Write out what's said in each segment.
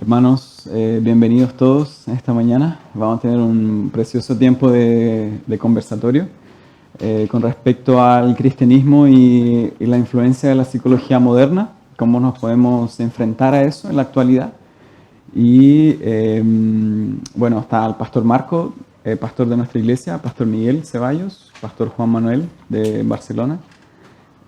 Hermanos, bienvenidos todos esta mañana. Vamos a tener un precioso tiempo de conversatorio con respecto al cristianismo y la influencia de la psicología moderna, cómo nos podemos enfrentar a eso en la actualidad. Y bueno, está el pastor Marco, pastor de nuestra iglesia, pastor Miguel Ceballos, pastor Juan Manuel de Barcelona,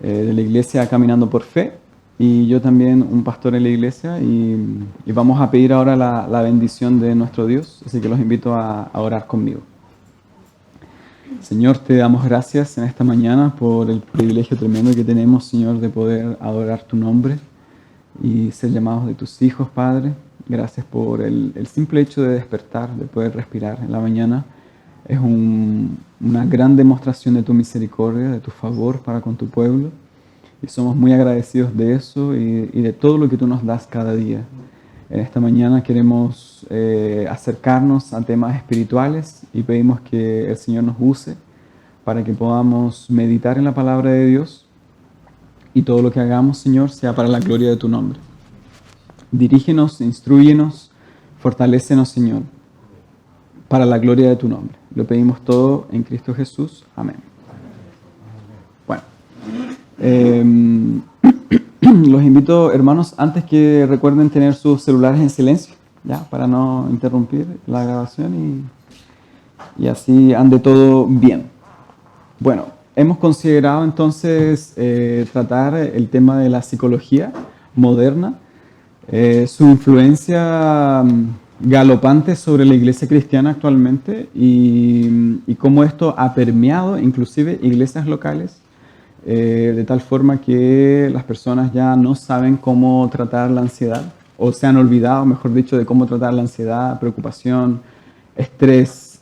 de la iglesia Caminando por Fe, y yo también un pastor en la iglesia, y vamos a pedir ahora la bendición de nuestro Dios, así que los invito a orar conmigo. Señor, te damos gracias en esta mañana por el privilegio tremendo que tenemos, Señor, de poder adorar tu nombre y ser llamados de tus hijos, Padre. Gracias por el simple hecho de despertar, de poder respirar en la mañana. Es una gran demostración de tu misericordia, de tu favor para con tu pueblo. Y somos muy agradecidos de eso y de todo lo que tú nos das cada día. En esta mañana queremos acercarnos a temas espirituales y pedimos que el Señor nos use para que podamos meditar en la palabra de Dios y todo lo que hagamos, Señor, sea para la gloria de tu nombre. Dirígenos, instrúyenos, fortalécenos, Señor, para la gloria de tu nombre. Lo pedimos todo en Cristo Jesús. Amén. Bueno, los invito, hermanos, antes que recuerden tener sus celulares en silencio, ya, para no interrumpir la grabación y así ande todo bien. Bueno, hemos considerado entonces tratar el tema de la psicología moderna, su influencia galopante sobre la iglesia cristiana actualmente y cómo esto ha permeado inclusive iglesias locales, de tal forma que las personas ya no saben cómo tratar la ansiedad, o se han olvidado, mejor dicho, de cómo tratar la ansiedad, preocupación, estrés,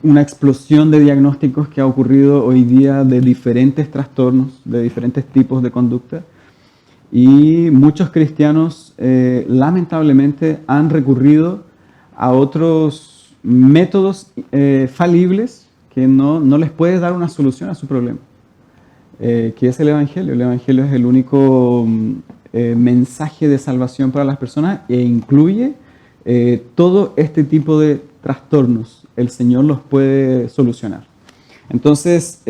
una explosión de diagnósticos que ha ocurrido hoy día de diferentes trastornos, de diferentes tipos de conducta. Y muchos cristianos lamentablemente han recurrido a otros métodos falibles que no les puede dar una solución a su problema. Que es el Evangelio. El Evangelio es el único mensaje de salvación para las personas e incluye todo este tipo de trastornos. El Señor los puede solucionar. Entonces,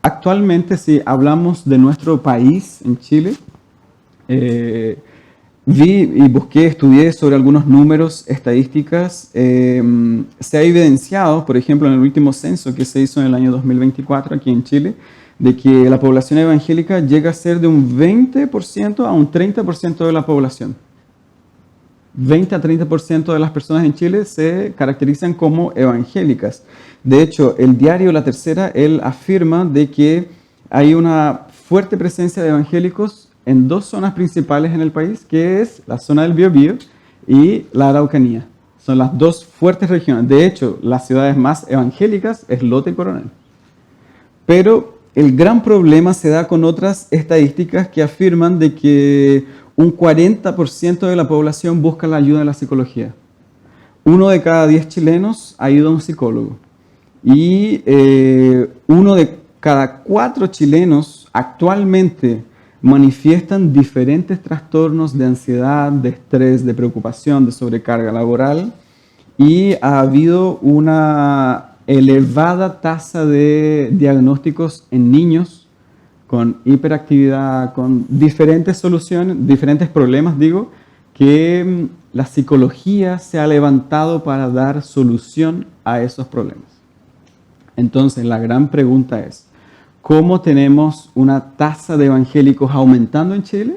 actualmente, si hablamos de nuestro país, en Chile, vi y busqué, estudié sobre algunos números, estadísticas. Se ha evidenciado, por ejemplo, en el último censo que se hizo en el año 2024 aquí en Chile, de que la población evangélica llega a ser de un 20% a un 30% de la población. 20 a 30% de las personas en Chile se caracterizan como evangélicas. De hecho, el diario La Tercera, él afirma de que hay una fuerte presencia de evangélicos en dos zonas principales en el país, que es la zona del Biobío y la Araucanía. Son las dos fuertes regiones. De hecho, las ciudades más evangélicas es Lota y Coronel. Pero el gran problema se da con otras estadísticas que afirman de que un 40% de la población busca la ayuda de la psicología. 1 de cada 10 chilenos ha ido a un psicólogo. Y 1 de cada 4 chilenos actualmente manifiestan diferentes trastornos de ansiedad, de estrés, de preocupación, de sobrecarga laboral. Y ha habido una elevada tasa de diagnósticos en niños con hiperactividad, con diferentes soluciones, diferentes problemas, digo, que la psicología se ha levantado para dar solución a esos problemas. Entonces, la gran pregunta es, ¿cómo tenemos una tasa de evangélicos aumentando en Chile?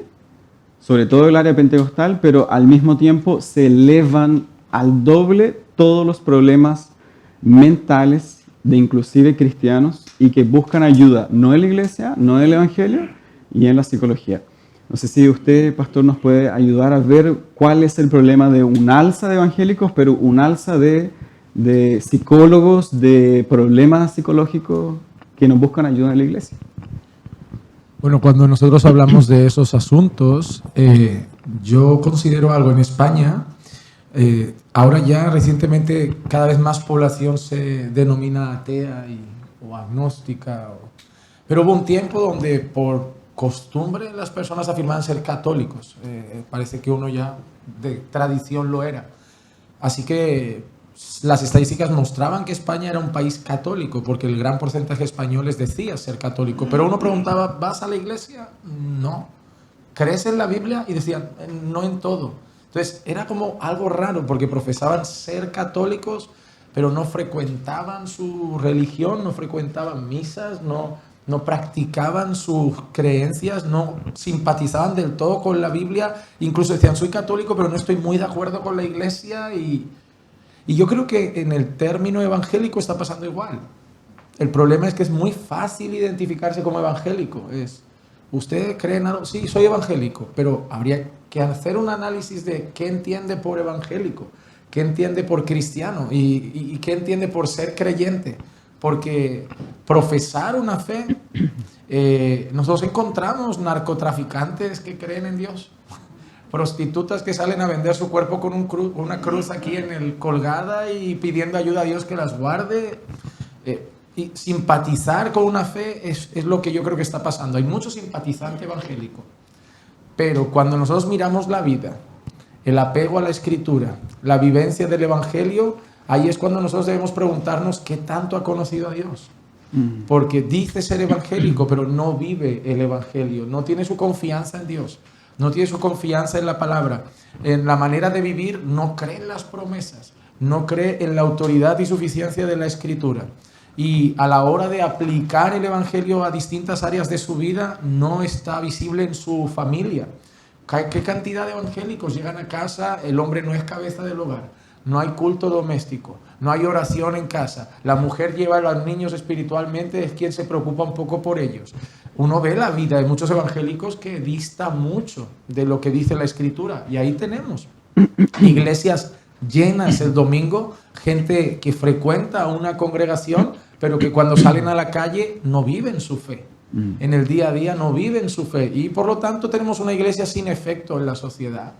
Sobre todo el área pentecostal, pero al mismo tiempo se elevan al doble todos los problemas mentales de inclusive cristianos y que buscan ayuda no en la iglesia, no en el evangelio y en la psicología. No sé si usted, pastor, nos puede ayudar a ver cuál es el problema de un alza de evangélicos, pero un alza de psicólogos, de problemas psicológicos que nos buscan ayuda en la iglesia. Bueno, cuando nosotros hablamos de esos asuntos, yo considero algo en España. Ahora ya recientemente cada vez más población se denomina atea o agnóstica, pero hubo un tiempo donde por costumbre las personas afirmaban ser católicos. Parece que uno ya de tradición lo era. Así que las estadísticas mostraban que España era un país católico, porque el gran porcentaje de españoles decía ser católico. Pero uno preguntaba, ¿vas a la iglesia? No. ¿Crees en la Biblia? Y decían, no en todo. Entonces era como algo raro, porque profesaban ser católicos, pero no frecuentaban su religión, no frecuentaban misas, no practicaban sus creencias, no simpatizaban del todo con la Biblia. Incluso decían, soy católico, pero no estoy muy de acuerdo con la iglesia. Y yo creo que en el término evangélico está pasando igual. El problema es que es muy fácil identificarse como evangélico. ¿Usted cree en algo? Sí, soy evangélico, pero habría que hacer un análisis de qué entiende por evangélico, qué entiende por cristiano y qué entiende por ser creyente. Porque profesar una fe, nosotros encontramos narcotraficantes que creen en Dios, prostitutas que salen a vender su cuerpo con una cruz aquí colgada y pidiendo ayuda a Dios que las guarde. Y simpatizar con una fe es lo que yo creo que está pasando. Hay mucho simpatizante evangélico, pero cuando nosotros miramos la vida, el apego a la Escritura, la vivencia del Evangelio, ahí es cuando nosotros debemos preguntarnos qué tanto ha conocido a Dios. Porque dice ser evangélico, pero no vive el Evangelio, no tiene su confianza en Dios, no tiene su confianza en la palabra, en la manera de vivir, no cree en las promesas, no cree en la autoridad y suficiencia de la Escritura. Y a la hora de aplicar el Evangelio a distintas áreas de su vida, no está visible en su familia. ¿Qué cantidad de evangélicos llegan a casa? El hombre no es cabeza del hogar, no hay culto doméstico, no hay oración en casa, la mujer lleva a los niños espiritualmente, es quien se preocupa un poco por ellos. Uno ve la vida de muchos evangélicos que dista mucho de lo que dice la Escritura, y ahí tenemos iglesias llenas el domingo, gente que frecuenta una congregación, pero que cuando salen a la calle no viven su fe. En el día a día no viven su fe. Y por lo tanto tenemos una iglesia sin efecto en la sociedad.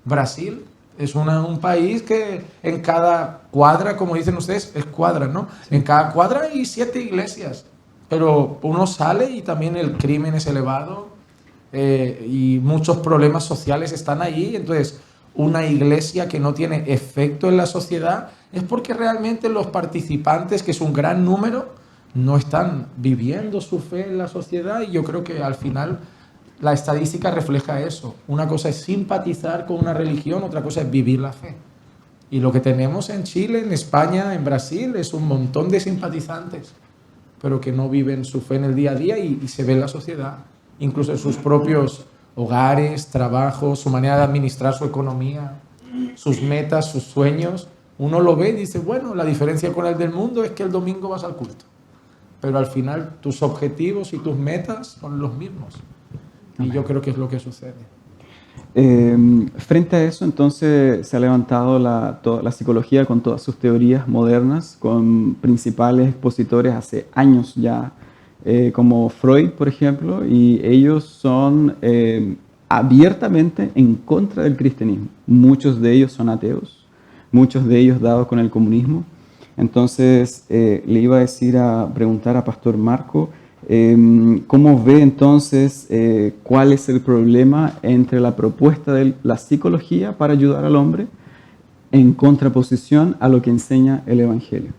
Brasil es un país que en cada cuadra, como dicen ustedes, es cuadra, ¿no? En cada cuadra hay 7 iglesias. Pero uno sale y también el crimen es elevado y muchos problemas sociales están ahí. Entonces, una iglesia que no tiene efecto en la sociedad es porque realmente los participantes, que es un gran número, no están viviendo su fe en la sociedad. Y yo creo que al final la estadística refleja eso. Una cosa es simpatizar con una religión, otra cosa es vivir la fe. Y lo que tenemos en Chile, en España, en Brasil, es un montón de simpatizantes, pero que no viven su fe en el día a día y se ve en la sociedad, incluso en sus propios hogares, trabajos, su manera de administrar su economía, sus metas, sus sueños. Uno lo ve y dice, bueno, la diferencia con el del mundo es que el domingo vas al culto, pero al final tus objetivos y tus metas son los mismos. Y yo creo que es lo que sucede. Frente a eso, entonces, se ha levantado la psicología con todas sus teorías modernas, con principales expositores hace años ya, como Freud, por ejemplo, y ellos son abiertamente en contra del cristianismo. Muchos de ellos son ateos, muchos de ellos dados con el comunismo. Entonces, le iba a preguntar a Pastor Marco, ¿cómo ve entonces cuál es el problema entre la propuesta de la psicología para ayudar al hombre en contraposición a lo que enseña el Evangelio?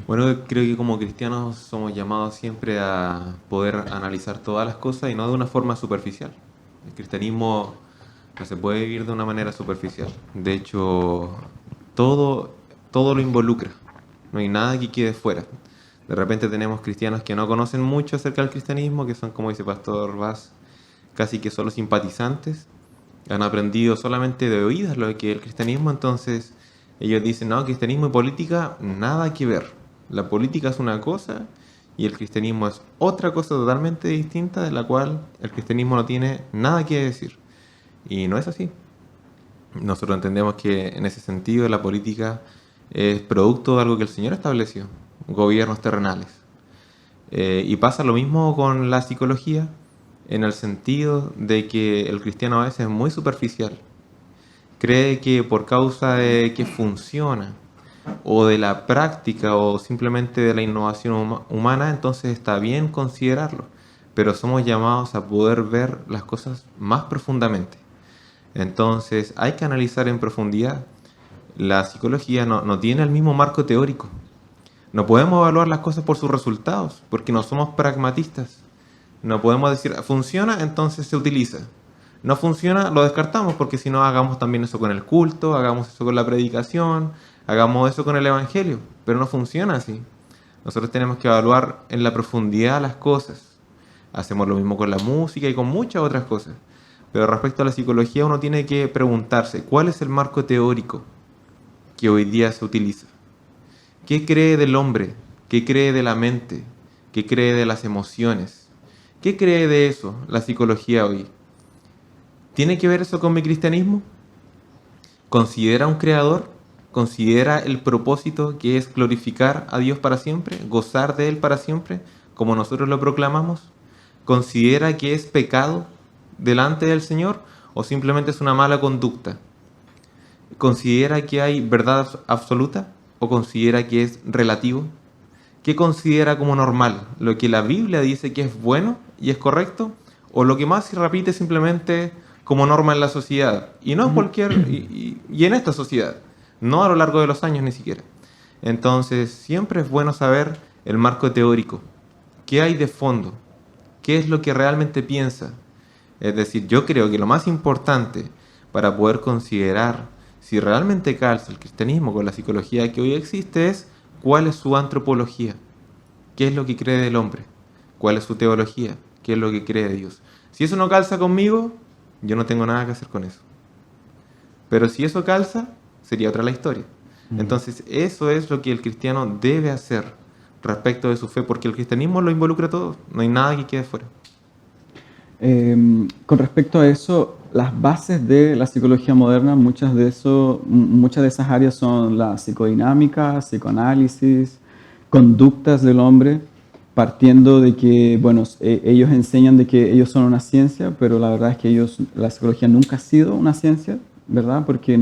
Bueno, creo que como cristianos somos llamados siempre a poder analizar todas las cosas y no de una forma superficial. El cristianismo no se puede vivir de una manera superficial. De hecho, todo lo involucra. No hay nada que quede fuera. De repente tenemos cristianos que no conocen mucho acerca del cristianismo, que son, como dice Pastor Vaz, casi que solo simpatizantes. Han aprendido solamente de oídas lo que es el cristianismo, entonces ellos dicen, no, cristianismo y política, nada que ver. La política es una cosa y el cristianismo es otra cosa totalmente distinta, de la cual el cristianismo no tiene nada que decir. Y no es así. Nosotros entendemos que en ese sentido la política es producto de algo que el Señor estableció, gobiernos terrenales. Y pasa lo mismo con la psicología, en el sentido de que el cristiano a veces es muy superficial. Cree que por causa de que funciona, o de la práctica o simplemente de la innovación humana, entonces está bien considerarlo. Pero somos llamados a poder ver las cosas más profundamente. Entonces hay que analizar en profundidad. La psicología no tiene el mismo marco teórico. No podemos evaluar las cosas por sus resultados, porque no somos pragmatistas. No podemos decir, funciona, entonces se utiliza. No funciona, lo descartamos, porque si no, hagamos también eso con el culto, hagamos eso con la predicación, hagamos eso con el evangelio. Pero no funciona así. Nosotros tenemos que evaluar en la profundidad las cosas. Hacemos lo mismo con la música y con muchas otras cosas. Pero respecto a la psicología, uno tiene que preguntarse, ¿cuál es el marco teórico que hoy día se utiliza? ¿Qué cree del hombre? ¿Qué cree de la mente? ¿Qué cree de las emociones? ¿Qué cree de eso la psicología hoy? ¿Tiene que ver eso con mi cristianismo? ¿Considera un creador? ¿Considera el propósito que es glorificar a Dios para siempre? ¿Gozar de Él para siempre? Como nosotros lo proclamamos. ¿Considera que es pecado delante del Señor o simplemente es una mala conducta? ¿Considera que hay verdad absoluta o considera que es relativo? ¿Qué considera como normal? ¿Lo que la Biblia dice que es bueno y es correcto? ¿O lo que más se repite simplemente como norma en la sociedad? Y no en cualquier... y en esta sociedad. No a lo largo de los años ni siquiera. Entonces, siempre es bueno saber el marco teórico. ¿Qué hay de fondo? ¿Qué es lo que realmente piensa? Es decir, yo creo que lo más importante para poder considerar si realmente calza el cristianismo con la psicología que hoy existe es cuál es su antropología, qué es lo que cree del hombre, cuál es su teología, qué es lo que cree de Dios. Si eso no calza conmigo, yo no tengo nada que hacer con eso. Pero si eso calza, sería otra la historia. Entonces, eso es lo que el cristiano debe hacer respecto de su fe, porque el cristianismo lo involucra todo, no hay nada que quede fuera. Con respecto a eso, las bases de la psicología moderna, muchas de esas áreas son la psicodinámica, psicoanálisis, conductas del hombre, partiendo de que, bueno, ellos enseñan de que ellos son una ciencia, pero la verdad es que la psicología nunca ha sido una ciencia, ¿verdad? Porque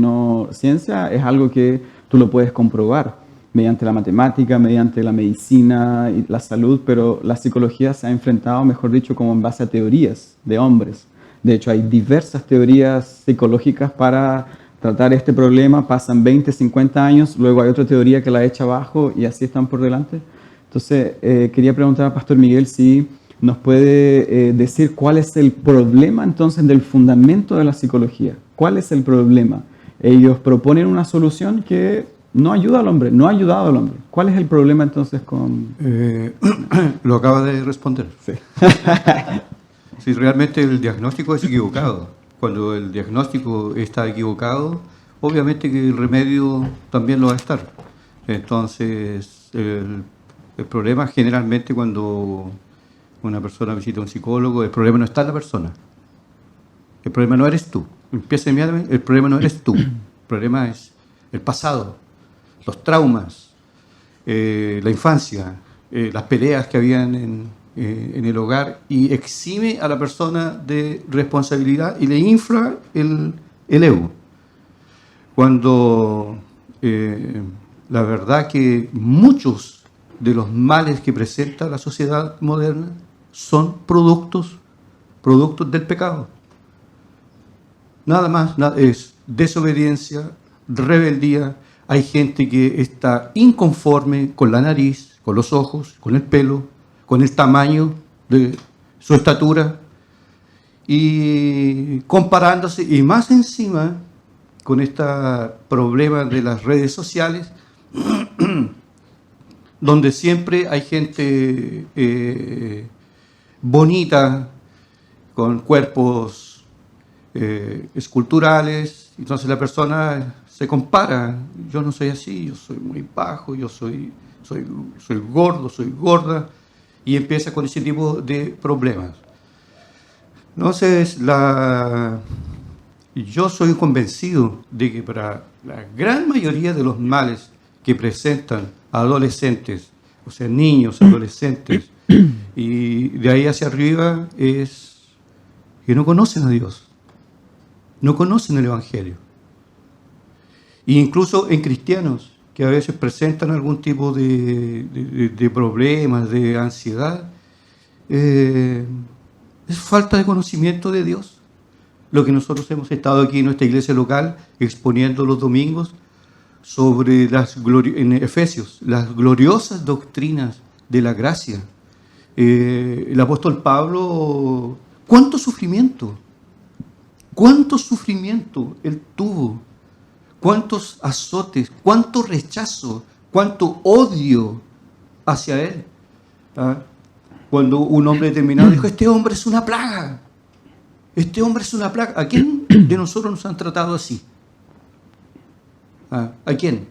ciencia es algo que tú lo puedes comprobar mediante la matemática, mediante la medicina y la salud, pero la psicología se ha enfrentado, mejor dicho, como en base a teorías de hombres. De hecho, hay diversas teorías psicológicas para tratar este problema, pasan 20, 50 años, luego hay otra teoría que la echa abajo y así están por delante. Entonces, quería preguntar a Pastor Miguel si nos puede decir cuál es el problema entonces del fundamento de la psicología. ¿Cuál es el problema? Ellos proponen una solución que no ayuda al hombre, no ha ayudado al hombre. ¿Cuál es el problema entonces con...? Lo acaba de responder. Sí. Si realmente el diagnóstico es equivocado. Cuando el diagnóstico está equivocado, obviamente que el remedio también lo va a estar. Entonces, el problema generalmente cuando una persona visita a un psicólogo, el problema no está en la persona. El problema no eres tú. Empieza inmediatamente, el problema no eres tú. El problema es el pasado, los traumas, la infancia, las peleas que habían en el hogar, y exime a la persona de responsabilidad y le infla el ego. Cuando la verdad que muchos de los males que presenta la sociedad moderna son productos del pecado. Nada más, es desobediencia, rebeldía. Hay gente que está inconforme con la nariz, con los ojos, con el pelo, con el tamaño de su estatura, y comparándose, y más encima con este problema de las redes sociales, donde siempre hay gente bonita, con cuerpos esculturales. Entonces la persona se compara: yo no soy así, yo soy muy bajo, yo soy gordo, soy gorda, y empieza con ese tipo de problemas. Entonces, yo soy convencido de que para la gran mayoría de los males que presentan adolescentes, o sea, niños, adolescentes, y de ahí hacia arriba, es que no conocen a Dios, no conocen el Evangelio. E incluso en cristianos que a veces presentan algún tipo de problemas, de ansiedad, es falta de conocimiento de Dios. Lo que nosotros hemos estado aquí en nuestra iglesia local exponiendo los domingos sobre en Efesios, las gloriosas doctrinas de la gracia. El apóstol Pablo, ¿cuánto sufrimiento él tuvo? ¿Cuántos azotes? ¿Cuánto rechazo? ¿Cuánto odio hacia él? ¿Ah? Cuando un hombre determinado dijo, este hombre es una plaga. Este hombre es una plaga. ¿A quién de nosotros nos han tratado así? ¿Ah? ¿A quién?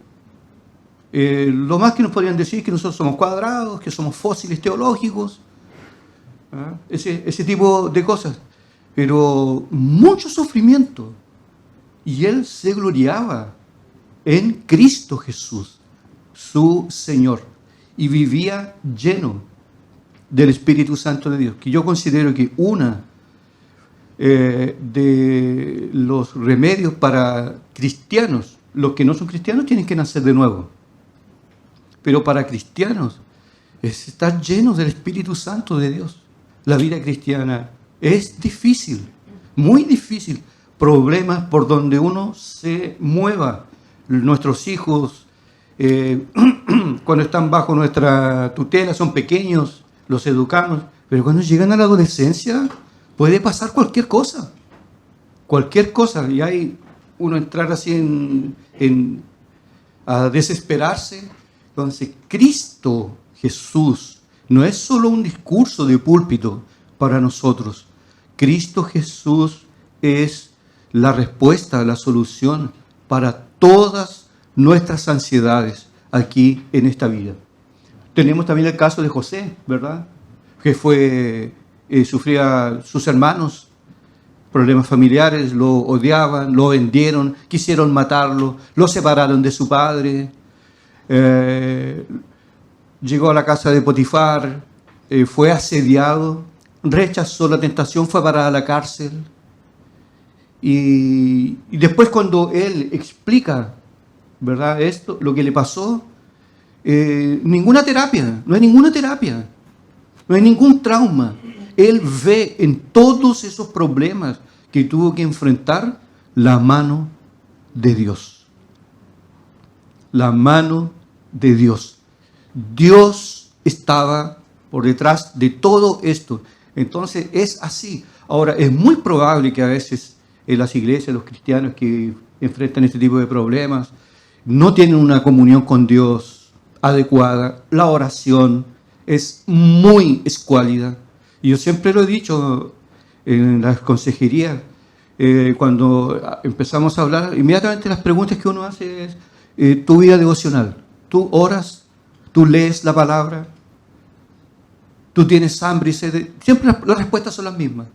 Lo más que nos podrían decir es que nosotros somos cuadrados, que somos fósiles teológicos. ¿Ah? Ese tipo de cosas. Pero mucho sufrimiento. Y él se gloriaba en Cristo Jesús, su Señor, y vivía lleno del Espíritu Santo de Dios. Que yo considero que una de los remedios para cristianos, los que no son cristianos tienen que nacer de nuevo. Pero para cristianos es estar llenos del Espíritu Santo de Dios. La vida cristiana es difícil, muy difícil. Problemas por donde uno se mueva. Nuestros hijos, cuando están bajo nuestra tutela, son pequeños, los educamos, pero cuando llegan a la adolescencia puede pasar cualquier cosa, y hay uno entrar así a desesperarse. Entonces, Cristo Jesús no es solo un discurso de púlpito para nosotros. Cristo Jesús es la respuesta, la solución para todas nuestras ansiedades aquí en esta vida. Tenemos también el caso de José, ¿verdad? Que sufría sus hermanos, problemas familiares, lo odiaban, lo vendieron, quisieron matarlo, lo separaron de su padre. Llegó a la casa de Potifar, fue asediado, rechazó la tentación, fue parado a la cárcel. Y después cuando él explica, ¿verdad?, esto, lo que le pasó, ninguna terapia, no hay ninguna terapia, no hay ningún trauma. Él ve en todos esos problemas que tuvo que enfrentar la mano de Dios. La mano de Dios. Dios estaba por detrás de todo esto. Entonces es así. Ahora, es muy probable que a veces en las iglesias, los cristianos que enfrentan este tipo de problemas, no tienen una comunión con Dios adecuada. La oración es muy escuálida. Y yo siempre lo he dicho en las consejerías, cuando empezamos a hablar, inmediatamente las preguntas que uno hace es, tu vida devocional. ¿Tú oras? ¿Tú lees la palabra? ¿Tú tienes hambre y sed? Siempre las respuestas son las mismas.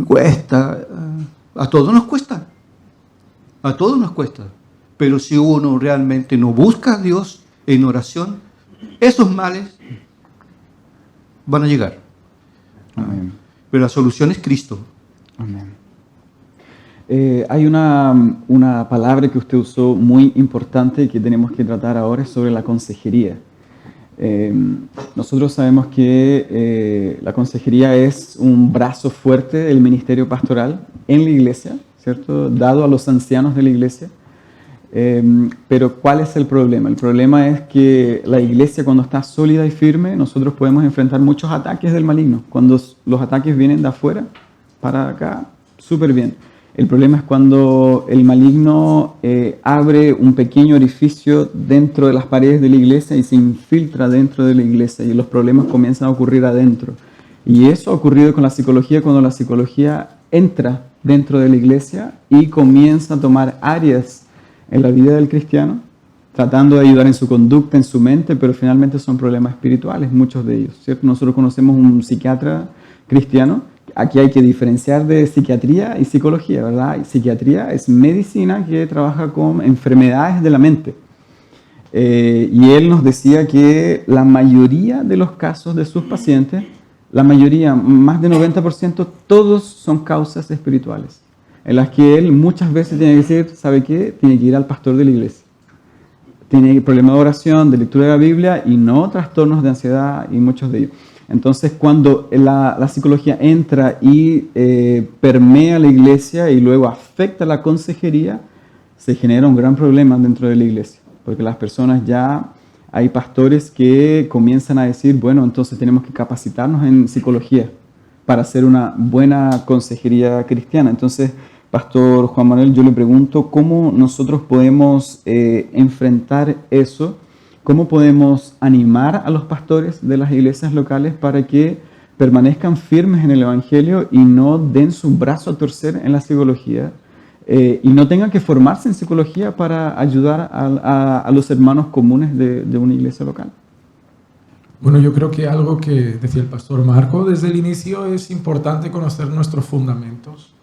Cuesta. A todos nos cuesta. A todos nos cuesta. Pero si uno realmente no busca a Dios en oración, esos males van a llegar. Amén. Pero la solución es Cristo. Amén. Hay una palabra que usted usó muy importante y que tenemos que tratar ahora, es sobre la consejería. Nosotros sabemos que la consejería es un brazo fuerte del ministerio pastoral en la iglesia, ¿cierto?, dado a los ancianos de la iglesia. Pero ¿cuál es el problema? El problema es que la iglesia, cuando está sólida y firme, nosotros podemos enfrentar muchos ataques del maligno. Cuando los ataques vienen de afuera para acá, súper bien. El problema es cuando el maligno abre un pequeño orificio dentro de las paredes de la iglesia y se infiltra dentro de la iglesia y los problemas comienzan a ocurrir adentro. Y eso ha ocurrido con la psicología cuando la psicología entra dentro de la iglesia y comienza a tomar áreas en la vida del cristiano, tratando de ayudar en su conducta, en su mente, pero finalmente son problemas espirituales, muchos de ellos, ¿cierto? Nosotros conocemos un psiquiatra cristiano. Aquí hay que diferenciar de psiquiatría y psicología, ¿verdad? Psiquiatría es medicina que trabaja con enfermedades de la mente. Y él nos decía que la mayoría de los casos de sus pacientes, la mayoría, más de 90%, todos son causas espirituales. en las que él muchas veces tiene que decir, ¿sabe qué? Tiene que ir al pastor de la iglesia. Tiene problemas de oración, de lectura de la Biblia y no trastornos de ansiedad y muchos de ellos. Entonces, cuando la psicología entra y permea la iglesia y luego afecta la consejería, se genera un gran problema dentro de la iglesia, porque las personas ya, hay pastores que comienzan a decir, bueno, entonces tenemos que capacitarnos en psicología para hacer una buena consejería cristiana. Entonces, Pastor Juan Manuel, yo le pregunto, ¿cómo nosotros podemos enfrentar eso? ¿Cómo podemos animar a los pastores de las iglesias locales para que permanezcan firmes en el Evangelio y no den su brazo a torcer en la psicología y no tengan que formarse en psicología para ayudar a los hermanos comunes de una iglesia local? Bueno, yo creo que algo que decía el pastor Marco desde el inicio es importante conocer nuestros fundamentos.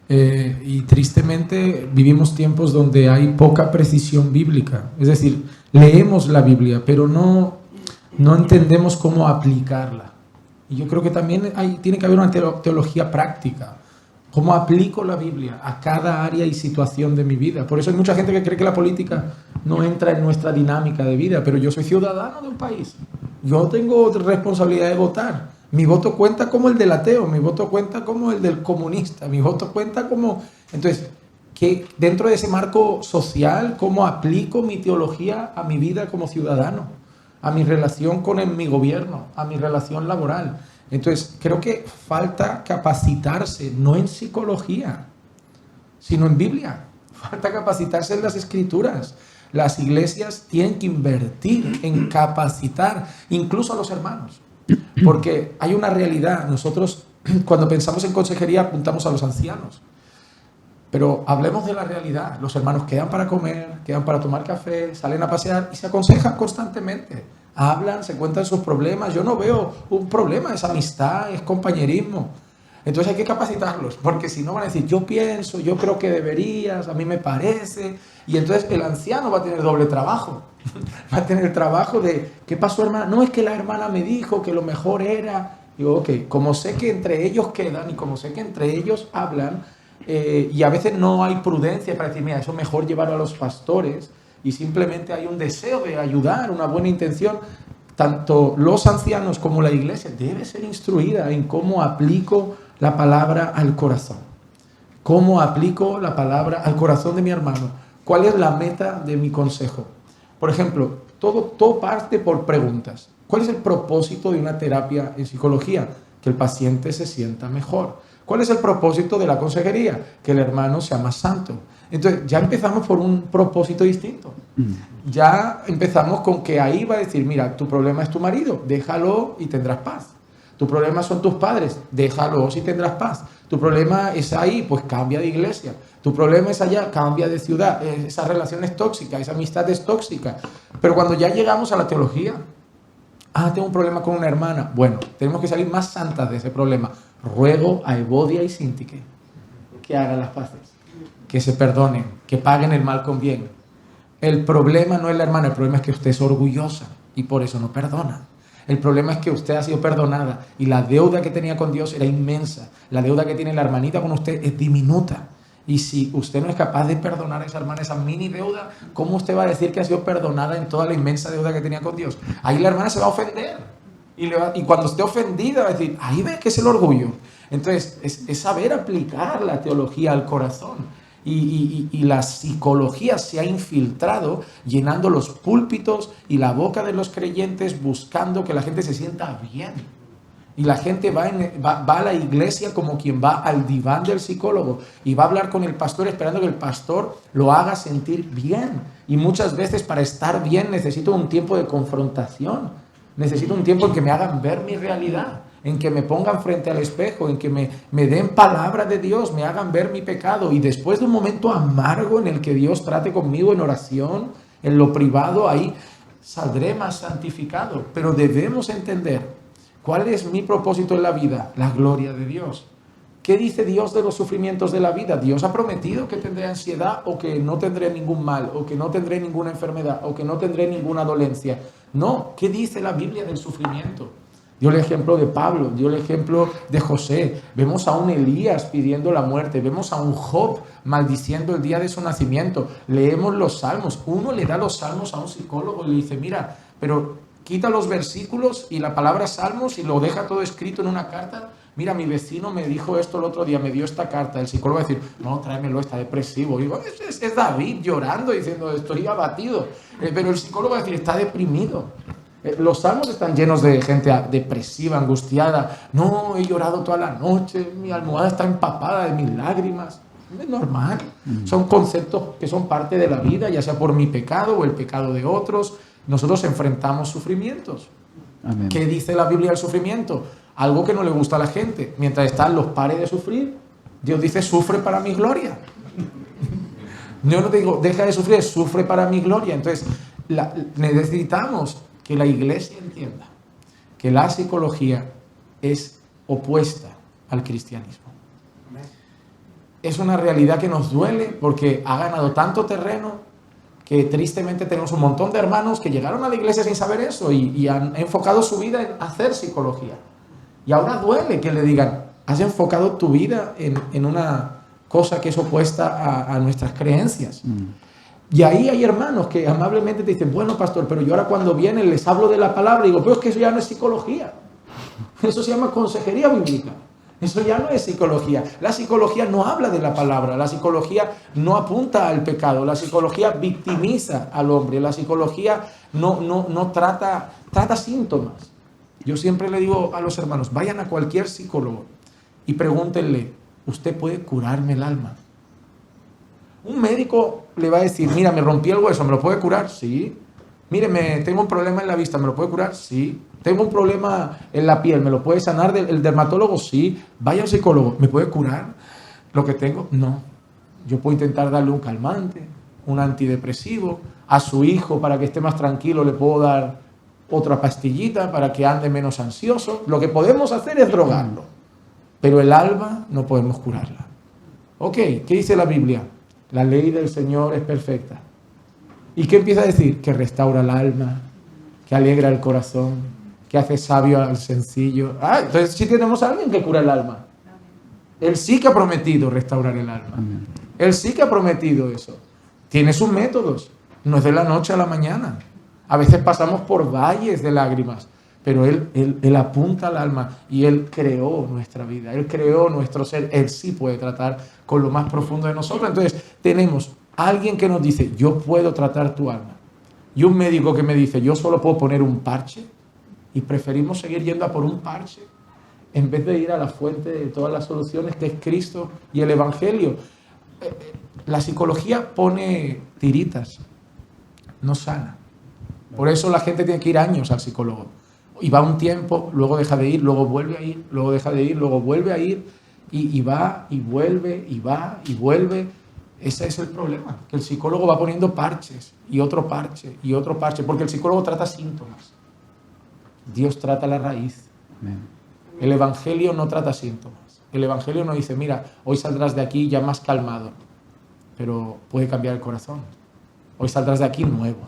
Y tristemente vivimos tiempos donde hay poca precisión bíblica. Es decir, leemos la Biblia, pero no entendemos cómo aplicarla. Y yo creo que también tiene que haber una teología práctica. ¿Cómo aplico la Biblia a cada área y situación de mi vida? Por eso hay mucha gente que cree que la política no entra en nuestra dinámica de vida, pero yo soy ciudadano de un país. Yo tengo responsabilidad de votar. Mi voto cuenta como el del ateo, mi voto cuenta como el del comunista, mi voto cuenta como... Entonces, que dentro de ese marco social, ¿cómo aplico mi teología a mi vida como ciudadano? A mi relación con mi gobierno, a mi relación laboral. Entonces, creo que falta capacitarse, no en psicología, sino en Biblia. Falta capacitarse en las Escrituras. Las iglesias tienen que invertir en capacitar incluso a los hermanos. Porque hay una realidad. Nosotros, cuando pensamos en consejería, apuntamos a los ancianos. Pero hablemos de la realidad. Los hermanos quedan para comer, quedan para tomar café, salen a pasear y se aconsejan constantemente. Hablan, se cuentan sus problemas. Yo no veo un problema, es amistad, es compañerismo. Entonces hay que capacitarlos, porque si no van a decir, yo pienso, yo creo que deberías, a mí me parece. Y entonces el anciano va a tener doble trabajo. Va a tener el trabajo de, ¿qué pasó, hermana? No, es que la hermana me dijo que lo mejor era... Digo, ok, como sé que entre ellos quedan y como sé que entre ellos hablan, y a veces no hay prudencia para decir, mira, eso es mejor llevarlo a los pastores, y simplemente hay un deseo de ayudar, una buena intención, tanto los ancianos como la iglesia debe ser instruida en cómo aplico la palabra al corazón. ¿Cómo aplico la palabra al corazón de mi hermano? ¿Cuál es la meta de mi consejo? Por ejemplo, todo parte por preguntas. ¿Cuál es el propósito de una terapia en psicología? Que el paciente se sienta mejor. ¿Cuál es el propósito de la consejería? Que el hermano sea más santo. Entonces, ya empezamos por un propósito distinto. Ya empezamos con que ahí va a decir, mira, tu problema es tu marido, déjalo y tendrás paz. Tu problema son tus padres, déjalos y tendrás paz. Tu problema es ahí, pues cambia de iglesia. Tu problema es allá, cambia de ciudad. Esa relación es tóxica, esa amistad es tóxica. Pero cuando ya llegamos a la teología, tengo un problema con una hermana. Bueno, tenemos que salir más santas de ese problema. Ruego a Evodia y Síntique que hagan las paces, que se perdonen, que paguen el mal con bien. El problema no es la hermana, el problema es que usted es orgullosa y por eso no perdona. El problema es que usted ha sido perdonada y la deuda que tenía con Dios era inmensa. La deuda que tiene la hermanita con usted es diminuta. Y si usted no es capaz de perdonar a esa hermana, esa mini deuda, ¿cómo usted va a decir que ha sido perdonada en toda la inmensa deuda que tenía con Dios? Ahí la hermana se va a ofender. Y cuando esté ofendida va a decir, ahí ve que es el orgullo. Entonces, es saber aplicar la teología al corazón. Y la psicología se ha infiltrado llenando los púlpitos y la boca de los creyentes buscando que la gente se sienta bien. Y la gente va a la iglesia como quien va al diván del psicólogo y va a hablar con el pastor esperando que el pastor lo haga sentir bien. Y muchas veces para estar bien necesito un tiempo de confrontación. Necesito un tiempo en que me hagan ver mi realidad, en que me pongan frente al espejo, en que me den palabra de Dios, me hagan ver mi pecado. Y después de un momento amargo en el que Dios trate conmigo en oración, en lo privado, ahí saldré más santificado. Pero debemos entender cuál es mi propósito en la vida, la gloria de Dios. ¿Qué dice Dios de los sufrimientos de la vida? Dios ha prometido que tendré ansiedad o que no tendré ningún mal, o que no tendré ninguna enfermedad, o que no tendré ninguna dolencia. No, ¿qué dice la Biblia del sufrimiento? dio el ejemplo de Pablo, dio el ejemplo de José. Vemos a un Elías pidiendo la muerte, vemos a un Job maldiciendo el día de su nacimiento. Leemos los salmos. Uno le da los salmos a un psicólogo y le dice, mira, pero quita los versículos y la palabra salmos y lo deja todo escrito en una carta. Mira, mi vecino me dijo esto el otro día, me dio esta carta. El psicólogo va a decir, no, tráemelo, está depresivo. Y digo, es David llorando, diciendo, estoy abatido. Pero el psicólogo va a decir, está deprimido. Los salmos están llenos de gente depresiva, angustiada. No, he llorado toda la noche, mi almohada está empapada de mis lágrimas. Es normal. Son conceptos que son parte de la vida, ya sea por mi pecado o el pecado de otros. Nosotros enfrentamos sufrimientos. Amén. ¿Qué dice la Biblia del sufrimiento? Algo que no le gusta a la gente. Mientras están los pares de sufrir, Dios dice, sufre para mi gloria. Yo no te digo, deja de sufrir, sufre para mi gloria. Entonces, necesitamos que la iglesia entienda que la psicología es opuesta al cristianismo. Es una realidad que nos duele porque ha ganado tanto terreno que tristemente tenemos un montón de hermanos que llegaron a la iglesia sin saber eso y han enfocado su vida en hacer psicología. Y ahora duele que le digan, has enfocado tu vida en una cosa que es opuesta a nuestras creencias. Y ahí hay hermanos que amablemente te dicen, bueno, pastor, pero yo ahora cuando vienen les hablo de la palabra y digo, pero es que eso ya no es psicología. Eso se llama consejería bíblica. Eso ya no es psicología. La psicología no habla de la palabra. La psicología no apunta al pecado. La psicología victimiza al hombre. La psicología no trata síntomas. Yo siempre le digo a los hermanos, vayan a cualquier psicólogo y pregúntenle, ¿usted puede curarme el alma? Un médico le va a decir, mira, me rompí el hueso, ¿me lo puede curar? Sí. Mire, tengo un problema en la vista, ¿me lo puede curar? Sí. Tengo un problema en la piel, ¿me lo puede sanar el dermatólogo? Sí. Vaya al psicólogo, ¿me puede curar lo que tengo? No. Yo puedo intentar darle un calmante, un antidepresivo. A su hijo, para que esté más tranquilo, le puedo dar otra pastillita para que ande menos ansioso. Lo que podemos hacer es drogarlo. Pero el alma no podemos curarla. Ok, ¿qué dice la Biblia? La ley del Señor es perfecta. ¿Y qué empieza a decir? Que restaura el alma, que alegra el corazón, que hace sabio al sencillo. Entonces sí tenemos a alguien que cura el alma. Él sí que ha prometido restaurar el alma. Amén. Él sí que ha prometido eso. Tiene sus métodos. No es de la noche a la mañana. A veces pasamos por valles de lágrimas, pero Él apunta al alma y Él creó nuestra vida. Él creó nuestro ser. Él sí puede tratar con lo más profundo de nosotros. Entonces tenemos alguien que nos dice, yo puedo tratar tu alma. Y un médico que me dice, yo solo puedo poner un parche. Y preferimos seguir yendo a por un parche en vez de ir a la fuente de todas las soluciones, que es Cristo y el Evangelio. La psicología pone tiritas, no sana. Por eso la gente tiene que ir años al psicólogo. Y va un tiempo, luego deja de ir, luego vuelve a ir, luego deja de ir, luego vuelve a ir. Y va y vuelve, y va y vuelve. Ese es el problema, que el psicólogo va poniendo parches y otro parche y otro parche, porque el psicólogo trata síntomas. Dios trata la raíz. Amén. El Evangelio no trata síntomas. El Evangelio no dice, mira, hoy saldrás de aquí ya más calmado, pero puede cambiar el corazón. Hoy saldrás de aquí nuevo.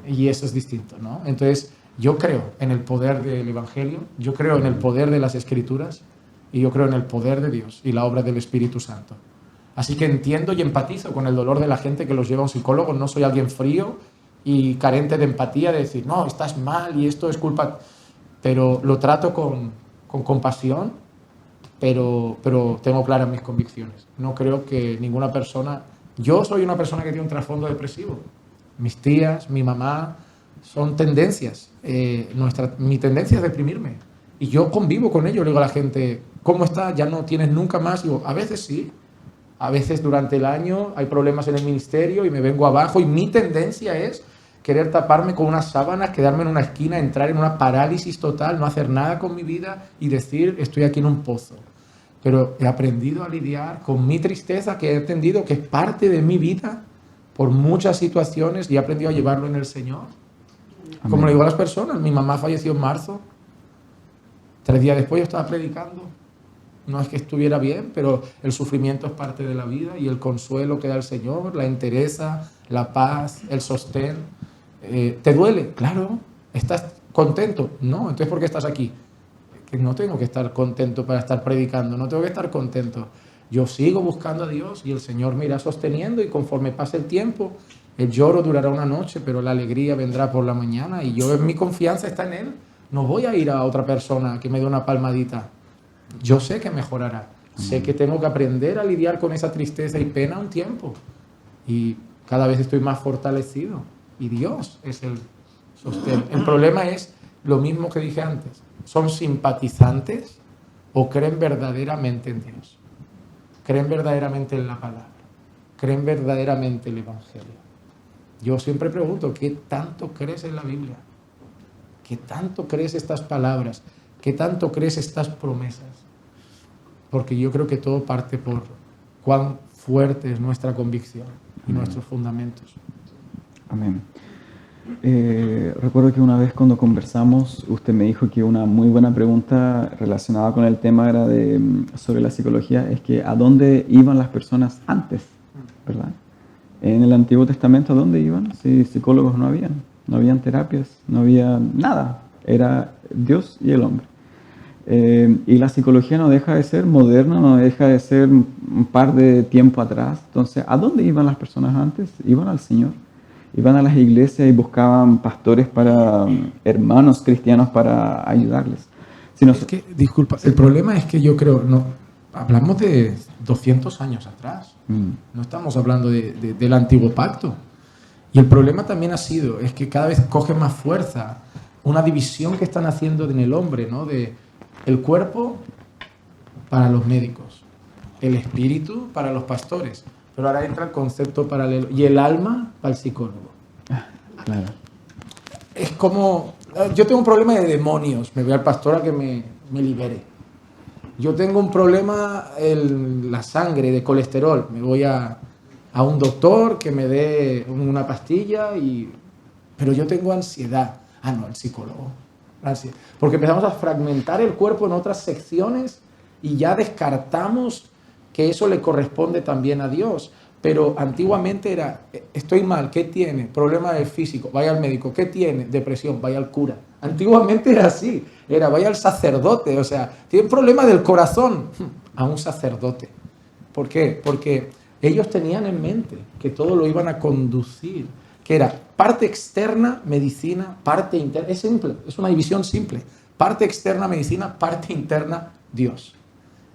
Y eso es distinto, ¿no? Entonces, yo creo en el poder del Evangelio, yo creo en el poder de las Escrituras y yo creo en el poder de Dios y la obra del Espíritu Santo. Así que entiendo y empatizo con el dolor de la gente que los lleva a un psicólogo. No soy alguien frío y carente de empatía de decir, no, estás mal y esto es culpa. Pero lo trato con compasión, pero tengo claras mis convicciones. No creo que ninguna persona... Yo soy una persona que tiene un trasfondo depresivo. Mis tías, mi mamá, son tendencias. Mi tendencia es deprimirme. Y yo convivo con ello. Le digo a la gente, ¿cómo está? ¿Ya no tienes nunca más? Digo, a veces sí. A veces durante el año hay problemas en el ministerio y me vengo abajo y mi tendencia es querer taparme con unas sábanas, quedarme en una esquina, entrar en una parálisis total, no hacer nada con mi vida y decir estoy aquí en un pozo. Pero he aprendido a lidiar con mi tristeza, que he entendido que es parte de mi vida por muchas situaciones y he aprendido a llevarlo en el Señor. Amén. Como le digo a las personas, mi mamá falleció en marzo, 3 días después yo estaba predicando. No es que estuviera bien, pero el sufrimiento es parte de la vida y el consuelo que da el Señor, la entereza, la paz, el sostén. ¿Te duele? Claro. Estás ¿Contento? No, entonces ¿por qué estás aquí? Que no tengo que estar contento para estar predicando, no tengo que estar contento. Yo sigo buscando a Dios y el Señor me irá sosteniendo y conforme pase el tiempo, el lloro durará una noche, pero la alegría vendrá por la mañana y mi confianza está en Él. No voy a ir a otra persona que me dé una palmadita. Yo sé que mejorará. Sé que tengo que aprender a lidiar con esa tristeza y pena un tiempo. Y cada vez estoy más fortalecido. Y Dios es el sostén. El problema es lo mismo que dije antes. ¿Son simpatizantes o creen verdaderamente en Dios? ¿Creen verdaderamente en la palabra? ¿Creen verdaderamente el Evangelio? Yo siempre pregunto, ¿qué tanto crees en la Biblia? ¿Qué tanto crees estas palabras? ¿Qué tanto crees estas promesas? Porque yo creo que todo parte por cuán fuerte es nuestra convicción y nuestros fundamentos. Amén. Recuerdo que una vez cuando conversamos, usted me dijo que una muy buena pregunta relacionada con el tema era sobre la psicología, es que ¿a dónde iban las personas antes? ¿Verdad? En el Antiguo Testamento, ¿a dónde iban? Si psicólogos no habían terapias, no había nada, era Dios y el hombre. Y la psicología no deja de ser moderna, no deja de ser un par de tiempo atrás. Entonces, ¿a dónde iban las personas antes? Iban al Señor. Iban a las iglesias y buscaban pastores hermanos cristianos para ayudarles. Disculpa, el problema es que yo creo, no, hablamos de 200 años atrás, no estamos hablando del antiguo pacto. Y el problema también es que cada vez coge más fuerza una división que están haciendo en el hombre, ¿no? De el cuerpo para los médicos, el espíritu para los pastores. Pero ahora entra el concepto paralelo. Y el alma para el psicólogo. Claro. Es como... Yo tengo un problema de demonios. Me voy al pastor a que me libere. Yo tengo un problema en la sangre, de colesterol. Me voy a un doctor que me dé una pastilla. Pero yo tengo ansiedad. No, el psicólogo. Porque empezamos a fragmentar el cuerpo en otras secciones y ya descartamos que eso le corresponde también a Dios. Pero antiguamente era, estoy mal, ¿qué tiene? Problema de físico, vaya al médico. ¿Qué tiene? Depresión, vaya al cura. Antiguamente era así, vaya al sacerdote. O sea, tiene un problema del corazón, a un sacerdote. ¿Por qué? Porque ellos tenían en mente que todo lo iban a conducir, que era parte externa, medicina, parte interna. Es simple, es una división simple. Parte externa, medicina, parte interna, Dios.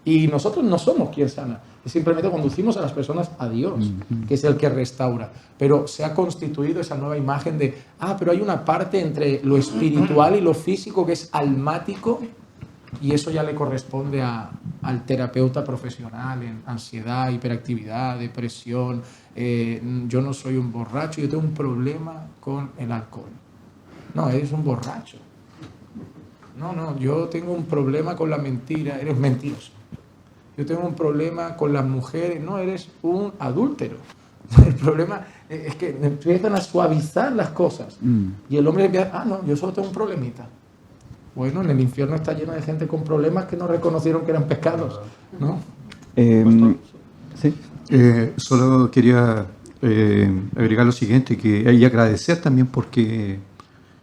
Y nosotros no somos quien sana, simplemente conducimos a las personas a Dios, que es el que restaura. Pero se ha constituido esa nueva imagen de, pero hay una parte entre lo espiritual y lo físico que es almático, y eso ya le corresponde al terapeuta profesional en ansiedad, hiperactividad, depresión. Yo no soy un borracho, yo tengo un problema con el alcohol. No, eres un borracho. No, yo tengo un problema con la mentira, eres mentiroso. Yo tengo un problema con las mujeres, no, eres un adúltero. El problema es que empiezan a suavizar las cosas. Y el hombre empieza, no, yo solo tengo un problemita. Bueno, en el infierno está lleno de gente con problemas que no reconocieron que eran pecados, ¿no? Sí. Solo quería agregar lo siguiente, y agradecer también porque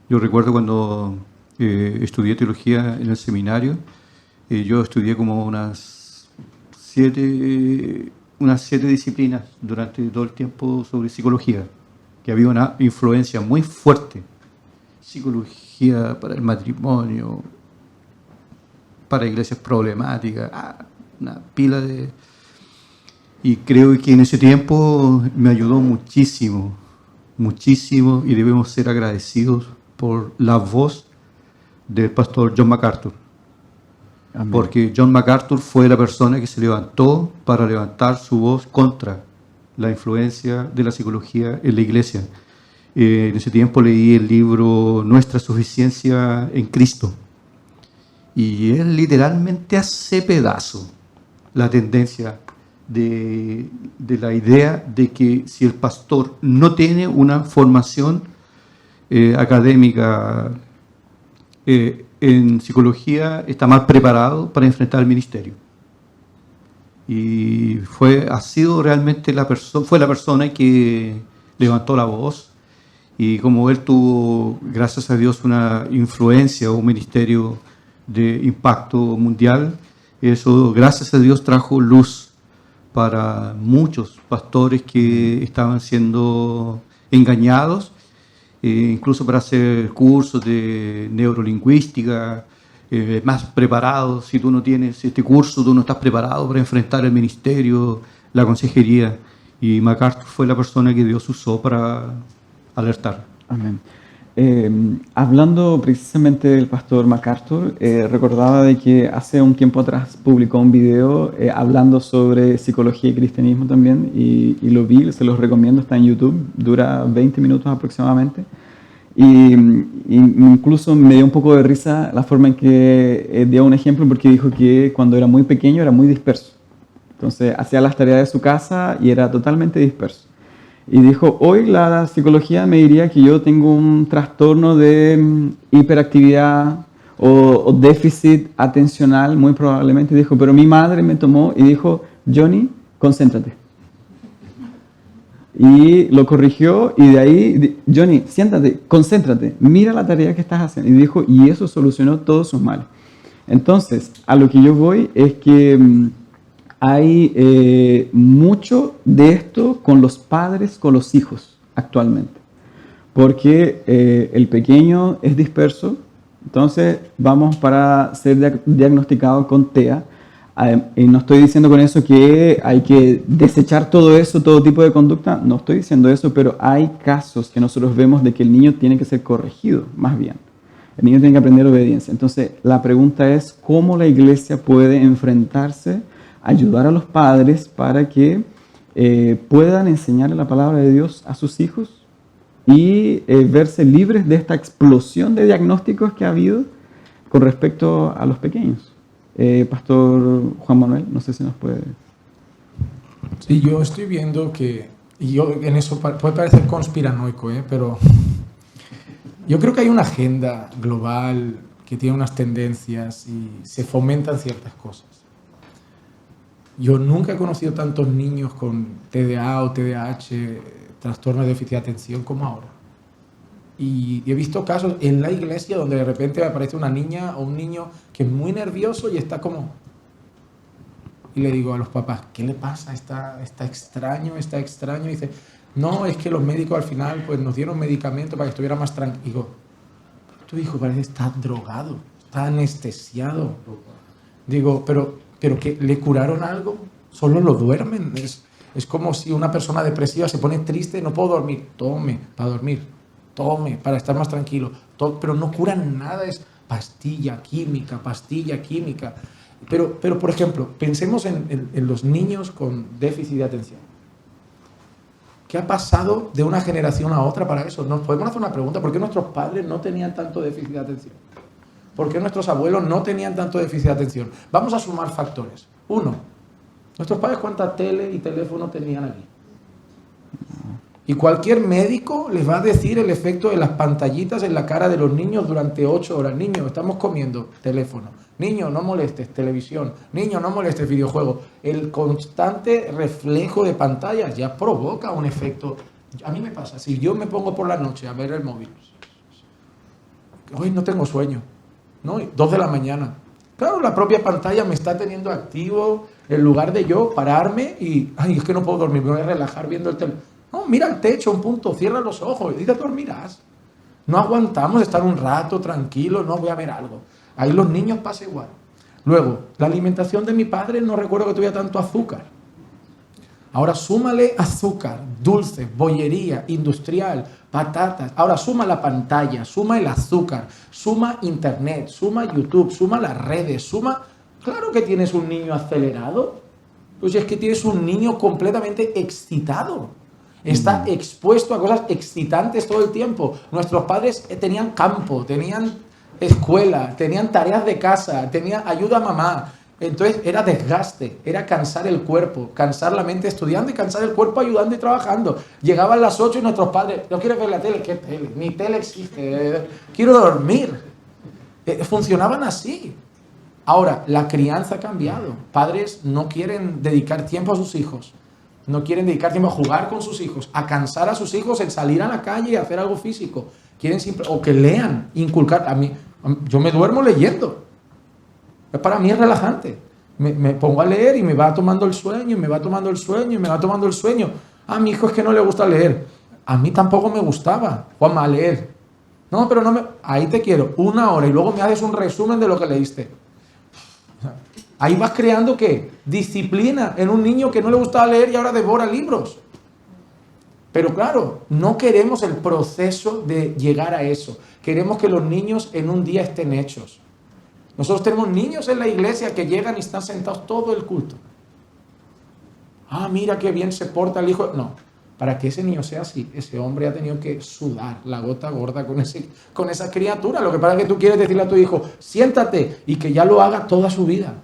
yo recuerdo cuando estudié teología en el seminario, yo estudié como unas 7 disciplinas durante todo el tiempo sobre psicología, que había una influencia muy fuerte. Psicología para el matrimonio, para iglesias problemáticas, una pila de... Y creo que en ese tiempo me ayudó muchísimo, muchísimo, y debemos ser agradecidos por la voz del pastor John MacArthur. Amén. Porque John MacArthur fue la persona que se levantó para levantar su voz contra la influencia de la psicología en la iglesia. En ese tiempo leí el libro Nuestra Suficiencia en Cristo. Y él literalmente hace pedazo la tendencia de la idea de que si el pastor no tiene una formación académica en psicología, está mal preparado para enfrentar el ministerio. Y fue la persona que levantó la voz Y como él tuvo, gracias a Dios, una influencia o un ministerio de impacto mundial, eso, gracias a Dios, trajo luz para muchos pastores que estaban siendo engañados, incluso para hacer cursos de neurolingüística, más preparados. Si tú no tienes este curso, tú no estás preparado para enfrentar el ministerio, la consejería. Y MacArthur fue la persona que Dios usó para alertar. Amén. Hablando precisamente del pastor MacArthur, recordaba de que hace un tiempo atrás publicó un video hablando sobre psicología y cristianismo también, y lo vi, se los recomiendo, está en YouTube, dura 20 minutos aproximadamente, y incluso me dio un poco de risa la forma en que dio un ejemplo, porque dijo que cuando era muy pequeño era muy disperso. Entonces hacía las tareas de su casa y era totalmente disperso. Y dijo, hoy la psicología me diría que yo tengo un trastorno de hiperactividad o déficit atencional, muy probablemente. Dijo, pero mi madre me tomó y dijo, Johnny, concéntrate. Y lo corrigió y de ahí, Johnny, siéntate, concéntrate, mira la tarea que estás haciendo. Y dijo, y eso solucionó todos sus males. Entonces, a lo que yo voy es que hay mucho de esto con los padres, con los hijos actualmente, porque el pequeño es disperso, entonces vamos para ser diagnosticado con TEA. Y no estoy diciendo con eso que hay que desechar todo eso, todo tipo de conducta, no estoy diciendo eso, pero hay casos que nosotros vemos de que el niño tiene que ser corregido, más bien. El niño tiene que aprender obediencia. Entonces, la pregunta es, ¿cómo la iglesia puede enfrentarse, ayudar a los padres para que puedan enseñarle la palabra de Dios a sus hijos y verse libres de esta explosión de diagnósticos que ha habido con respecto a los pequeños? Pastor Juan Manuel, no sé si nos puede... Sí, yo estoy viendo que, y yo en eso puede parecer conspiranoico, pero yo creo que hay una agenda global que tiene unas tendencias y se fomentan ciertas cosas. Yo nunca he conocido tantos niños con TDA o TDAH, trastorno de déficit de atención, como ahora. Y he visto casos en la iglesia donde de repente aparece una niña o un niño que es muy nervioso y está como... Y le digo a los papás, ¿qué le pasa? Está extraño. Y dice, no, es que los médicos al final pues, nos dieron medicamento para que estuviera más tranquilo. Digo, tu hijo parece que está drogado, está anestesiado. Digo, pero que le curaron algo, solo lo duermen. Es como si una persona depresiva se pone triste, no puedo dormir, tome para dormir, tome para estar más tranquilo, pero no curan nada, es pastilla química. Pero por ejemplo, pensemos en los niños con déficit de atención. ¿Qué ha pasado de una generación a otra para eso? Nos podemos hacer una pregunta, ¿por qué nuestros padres no tenían tanto déficit de atención? ¿Por qué nuestros abuelos no tenían tanto déficit de atención? Vamos a sumar factores. 1. Nuestros padres, ¿cuánta tele y teléfono tenían aquí? Y cualquier médico les va a decir el efecto de las pantallitas en la cara de los niños durante 8 horas. Niño, estamos comiendo, teléfono. Niño, no molestes, televisión. Niño, no molestes, videojuego. El constante reflejo de pantallas ya provoca un efecto. A mí me pasa, si yo me pongo por la noche a ver el móvil, hoy no tengo sueño. ¿No? 2 de la mañana. Claro, la propia pantalla me está teniendo activo en lugar de yo pararme y, ay, es que no puedo dormir, me voy a relajar viendo el teléfono. No, mira el techo, un punto, cierra los ojos y te dormirás. No aguantamos estar un rato tranquilo, no voy a ver algo. Ahí los niños pasa igual. Luego, la alimentación de mi padre, no recuerdo que tuviera tanto azúcar. Ahora súmale azúcar, dulce, bollería, industrial, patatas. Ahora suma la pantalla, suma el azúcar, suma internet, suma YouTube, suma las redes, suma... Claro que tienes un niño acelerado. Pues es que tienes un niño completamente excitado. Está expuesto a cosas excitantes todo el tiempo. Nuestros padres tenían campo, tenían escuela, tenían tareas de casa, tenían ayuda a mamá. Entonces era desgaste, era cansar el cuerpo, cansar la mente estudiando y cansar el cuerpo ayudando y trabajando. Llegaban las 8 y nuestros padres, ¿no quieres ver la tele? ¿Qué tele? Ni tele existe, quiero dormir. Funcionaban así. Ahora, la crianza ha cambiado. Padres no quieren dedicar tiempo a sus hijos. No quieren dedicar tiempo a jugar con sus hijos, a cansar a sus hijos en salir a la calle y hacer algo físico. Quieren o que lean, inculcar. Yo me duermo leyendo. Para mí es relajante. Me pongo a leer y me va tomando el sueño, y me va tomando el sueño, y me va tomando el sueño. A mi hijo es que no le gusta leer. A mí tampoco me gustaba, Juanma, a leer. No, pero no me... Ahí te quiero, 1 hora, y luego me haces un resumen de lo que leíste. Ahí vas creando, ¿qué? Disciplina en un niño que no le gustaba leer y ahora devora libros. Pero claro, no queremos el proceso de llegar a eso. Queremos que los niños en un día estén hechos. Nosotros tenemos niños en la iglesia que llegan y están sentados todo el culto. Ah, mira qué bien se porta el hijo. No, para que ese niño sea así, ese hombre ha tenido que sudar la gota gorda con esa criatura. Lo que pasa es que tú quieres decirle a tu hijo, siéntate, y que ya lo haga toda su vida.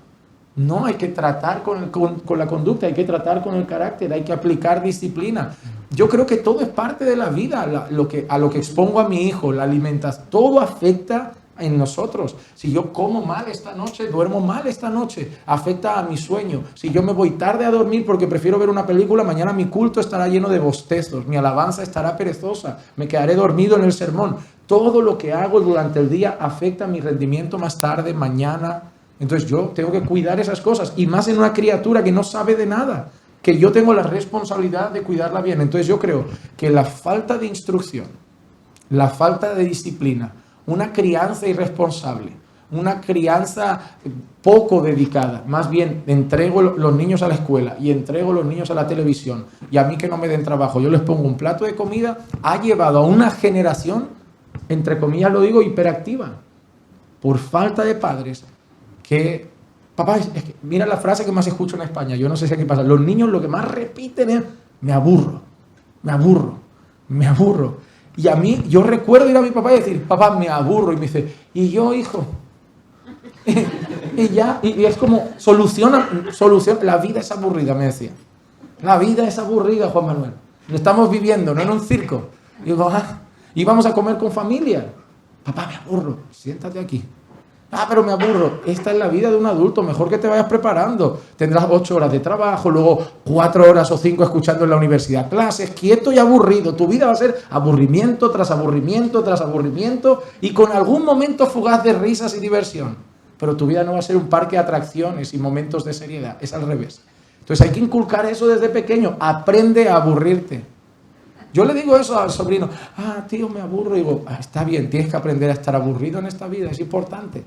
No, hay que tratar con la conducta, hay que tratar con el carácter, hay que aplicar disciplina. Yo creo que todo es parte de la vida, a lo que expongo a mi hijo, la alimentación, todo afecta en nosotros. Si yo como mal esta noche, duermo mal esta noche, afecta a mi sueño. Si yo me voy tarde a dormir porque prefiero ver una película, mañana mi culto estará lleno de bostezos, mi alabanza estará perezosa, me quedaré dormido en el sermón. Todo lo que hago durante el día afecta mi rendimiento más tarde, mañana. Entonces yo tengo que cuidar esas cosas, y más en una criatura que no sabe de nada, que yo tengo la responsabilidad de cuidarla bien. Entonces yo creo que la falta de instrucción, la falta de disciplina, una crianza irresponsable, una crianza poco dedicada, más bien entrego los niños a la escuela y entrego los niños a la televisión, y a mí que no me den trabajo, yo les pongo un plato de comida, ha llevado a una generación, entre comillas lo digo, hiperactiva, por falta de padres que... Papá, es que mira la frase que más escucho en España, yo no sé si aquí pasa, los niños lo que más repiten es, me aburro, me aburro, me aburro. Y a mí, yo recuerdo ir a mi papá y decir, papá, me aburro, y me dice, ¿y yo, hijo? y es como, soluciona, la vida es aburrida, me decía. La vida es aburrida, Juan Manuel. Lo estamos viviendo, no en un circo. Y digo, y vamos a comer con familia. Papá, me aburro, siéntate aquí. Pero me aburro. Esta es la vida de un adulto, mejor que te vayas preparando. Tendrás 8 horas de trabajo, luego 4 horas o 5 escuchando en la universidad clases, quieto y aburrido. Tu vida va a ser aburrimiento tras aburrimiento tras aburrimiento, y con algún momento fugaz de risas y diversión. Pero tu vida no va a ser un parque de atracciones y momentos de seriedad, es al revés. Entonces hay que inculcar eso desde pequeño. Aprende a aburrirte. Yo le digo eso al sobrino, tío, me aburro. Y digo, está bien, tienes que aprender a estar aburrido en esta vida, es importante.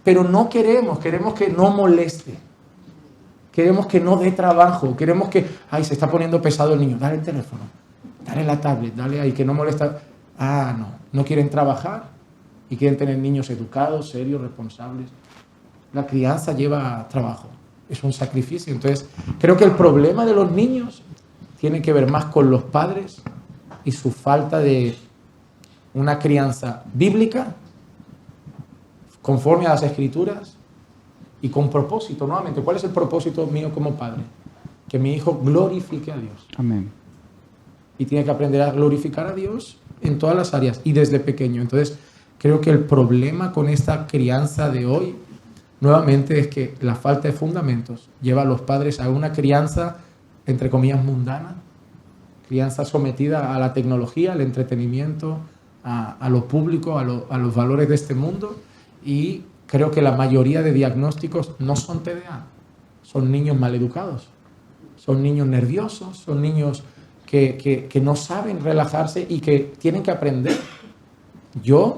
Pero no queremos que no moleste. Queremos que no dé trabajo. Queremos que, se está poniendo pesado el niño. Dale el teléfono, dale la tablet, dale ahí, que no molesta. No quieren trabajar y quieren tener niños educados, serios, responsables. La crianza lleva trabajo, es un sacrificio. Entonces, creo que el problema de los niños tiene que ver más con los padres y su falta de una crianza bíblica, conforme a las Escrituras y con propósito. Nuevamente, ¿cuál es el propósito mío como padre? Que mi hijo glorifique a Dios. Amén. Y tiene que aprender a glorificar a Dios en todas las áreas y desde pequeño. Entonces, creo que el problema con esta crianza de hoy, nuevamente, es que la falta de fundamentos lleva a los padres a una crianza, entre comillas, mundana, crianza sometida a la tecnología, al entretenimiento, a lo público, a los valores de este mundo. Y creo que la mayoría de diagnósticos no son TDA, son niños maleducados, son niños nerviosos, son niños que no saben relajarse y que tienen que aprender.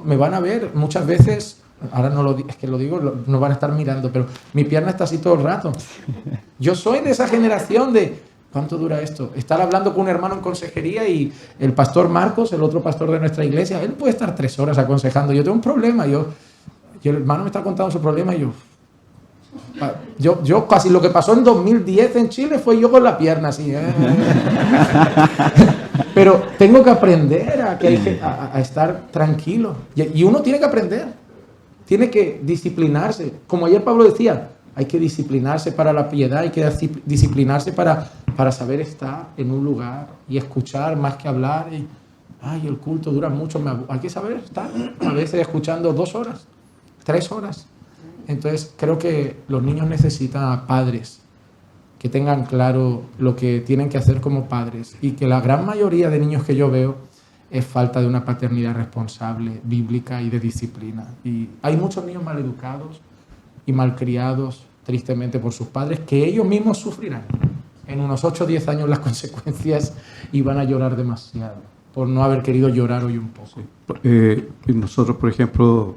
Me van a ver muchas veces, ahora no es que lo digo, no van a estar mirando, pero mi pierna está así todo el rato. Yo soy de esa generación de, ¿cuánto dura esto? Estar hablando con un hermano en consejería y el pastor Marcos, el otro pastor de nuestra iglesia, él puede estar 3 horas aconsejando. Yo tengo un problema, y el hermano me está contando su problema y yo casi lo que pasó en 2010 en Chile fue yo con la pierna así. Pero tengo que aprender a estar tranquilo. Y uno tiene que aprender. Tiene que disciplinarse. Como ayer Pablo decía, hay que disciplinarse para la piedad, hay que disciplinarse para saber estar en un lugar y escuchar más que hablar. El culto dura mucho. Hay que saber estar a veces escuchando 2 horas. 3 horas. Entonces creo que los niños necesitan a padres que tengan claro lo que tienen que hacer como padres, y que la gran mayoría de niños que yo veo es falta de una paternidad responsable, bíblica y de disciplina. Y hay muchos niños maleducados y malcriados, tristemente, por sus padres, que ellos mismos sufrirán en unos 8 o 10 años las consecuencias, y van a llorar demasiado por no haber querido llorar hoy un poco. Nosotros, por ejemplo,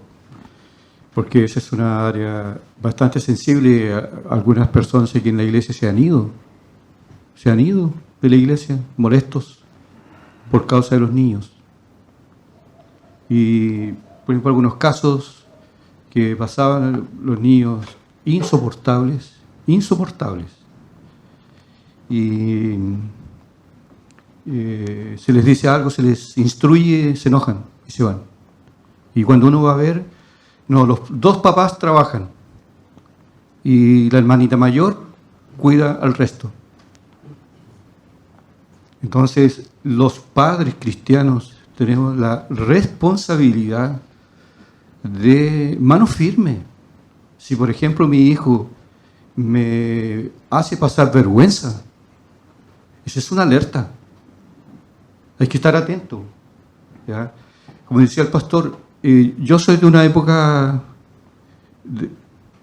porque esa es una área bastante sensible, algunas personas aquí en la iglesia se han ido de la iglesia molestos por causa de los niños. Y, por ejemplo, algunos casos que pasaban los niños insoportables, y se les dice algo, se les instruye, se enojan y se van. Y cuando uno va a ver, no, los dos papás trabajan y la hermanita mayor cuida al resto. Entonces, los padres cristianos tenemos la responsabilidad de mano firme. Si, por ejemplo, mi hijo me hace pasar vergüenza, esa es una alerta. Hay que estar atento, ¿ya? Como decía el pastor, yo soy de una época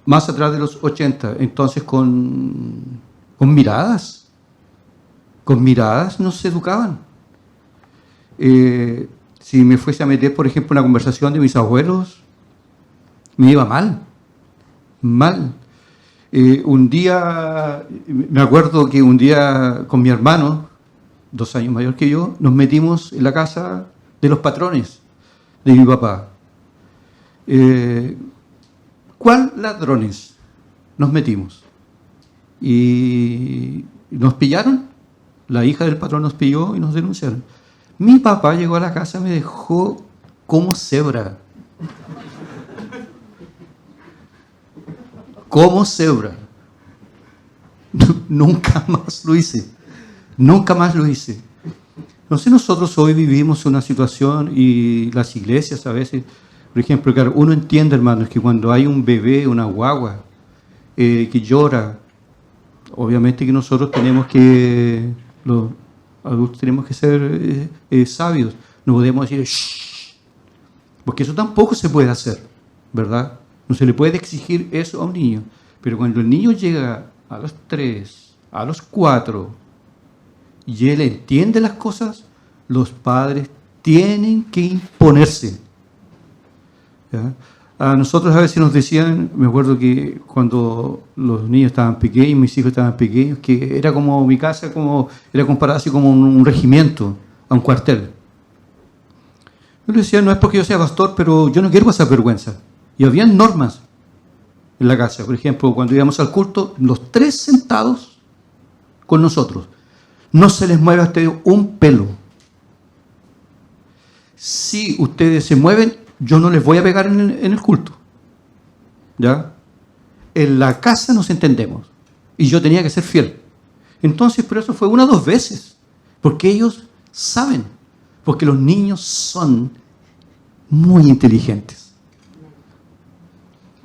más atrás de los 80, entonces con miradas no se educaban. Si me fuese a meter, por ejemplo, en la conversación de mis abuelos, me iba mal. Un día, me acuerdo que un día con mi hermano, 2 años mayor que yo, nos metimos en la casa de los patrones de mi papá. ¿Cuál ladrones? Nos metimos. Y nos pillaron. La hija del patrón nos pilló y nos denunciaron. Mi papá llegó a la casa y me dejó como cebra. Como cebra. Nunca más lo hice. Entonces nosotros hoy vivimos una situación, y las iglesias a veces, por ejemplo, claro, uno entiende, hermanos, que cuando hay un bebé, una guagua, que llora, obviamente que nosotros tenemos que, los adultos tenemos que ser sabios. No podemos decir shh, porque eso tampoco se puede hacer, ¿verdad? No se le puede exigir eso a un niño. Pero cuando el niño llega a los 3, a los 4, y él entiende las cosas, los padres tienen que imponerse. ¿Ya? A nosotros a veces nos decían, me acuerdo que cuando los niños estaban pequeños, mis hijos estaban pequeños, que era como mi casa, era comparada así como un regimiento, a un cuartel. Yo les decía, no es porque yo sea pastor, pero yo no quiero pasar vergüenza. Y había normas en la casa. Por ejemplo, cuando íbamos al culto, los 3 sentados con nosotros. No se les mueve a ustedes un pelo. Si ustedes se mueven, yo no les voy a pegar en el culto. ¿Ya? En la casa nos entendemos. Y yo tenía que ser fiel. Entonces, pero eso fue 1 o 2 veces. Porque ellos saben. Porque los niños son muy inteligentes.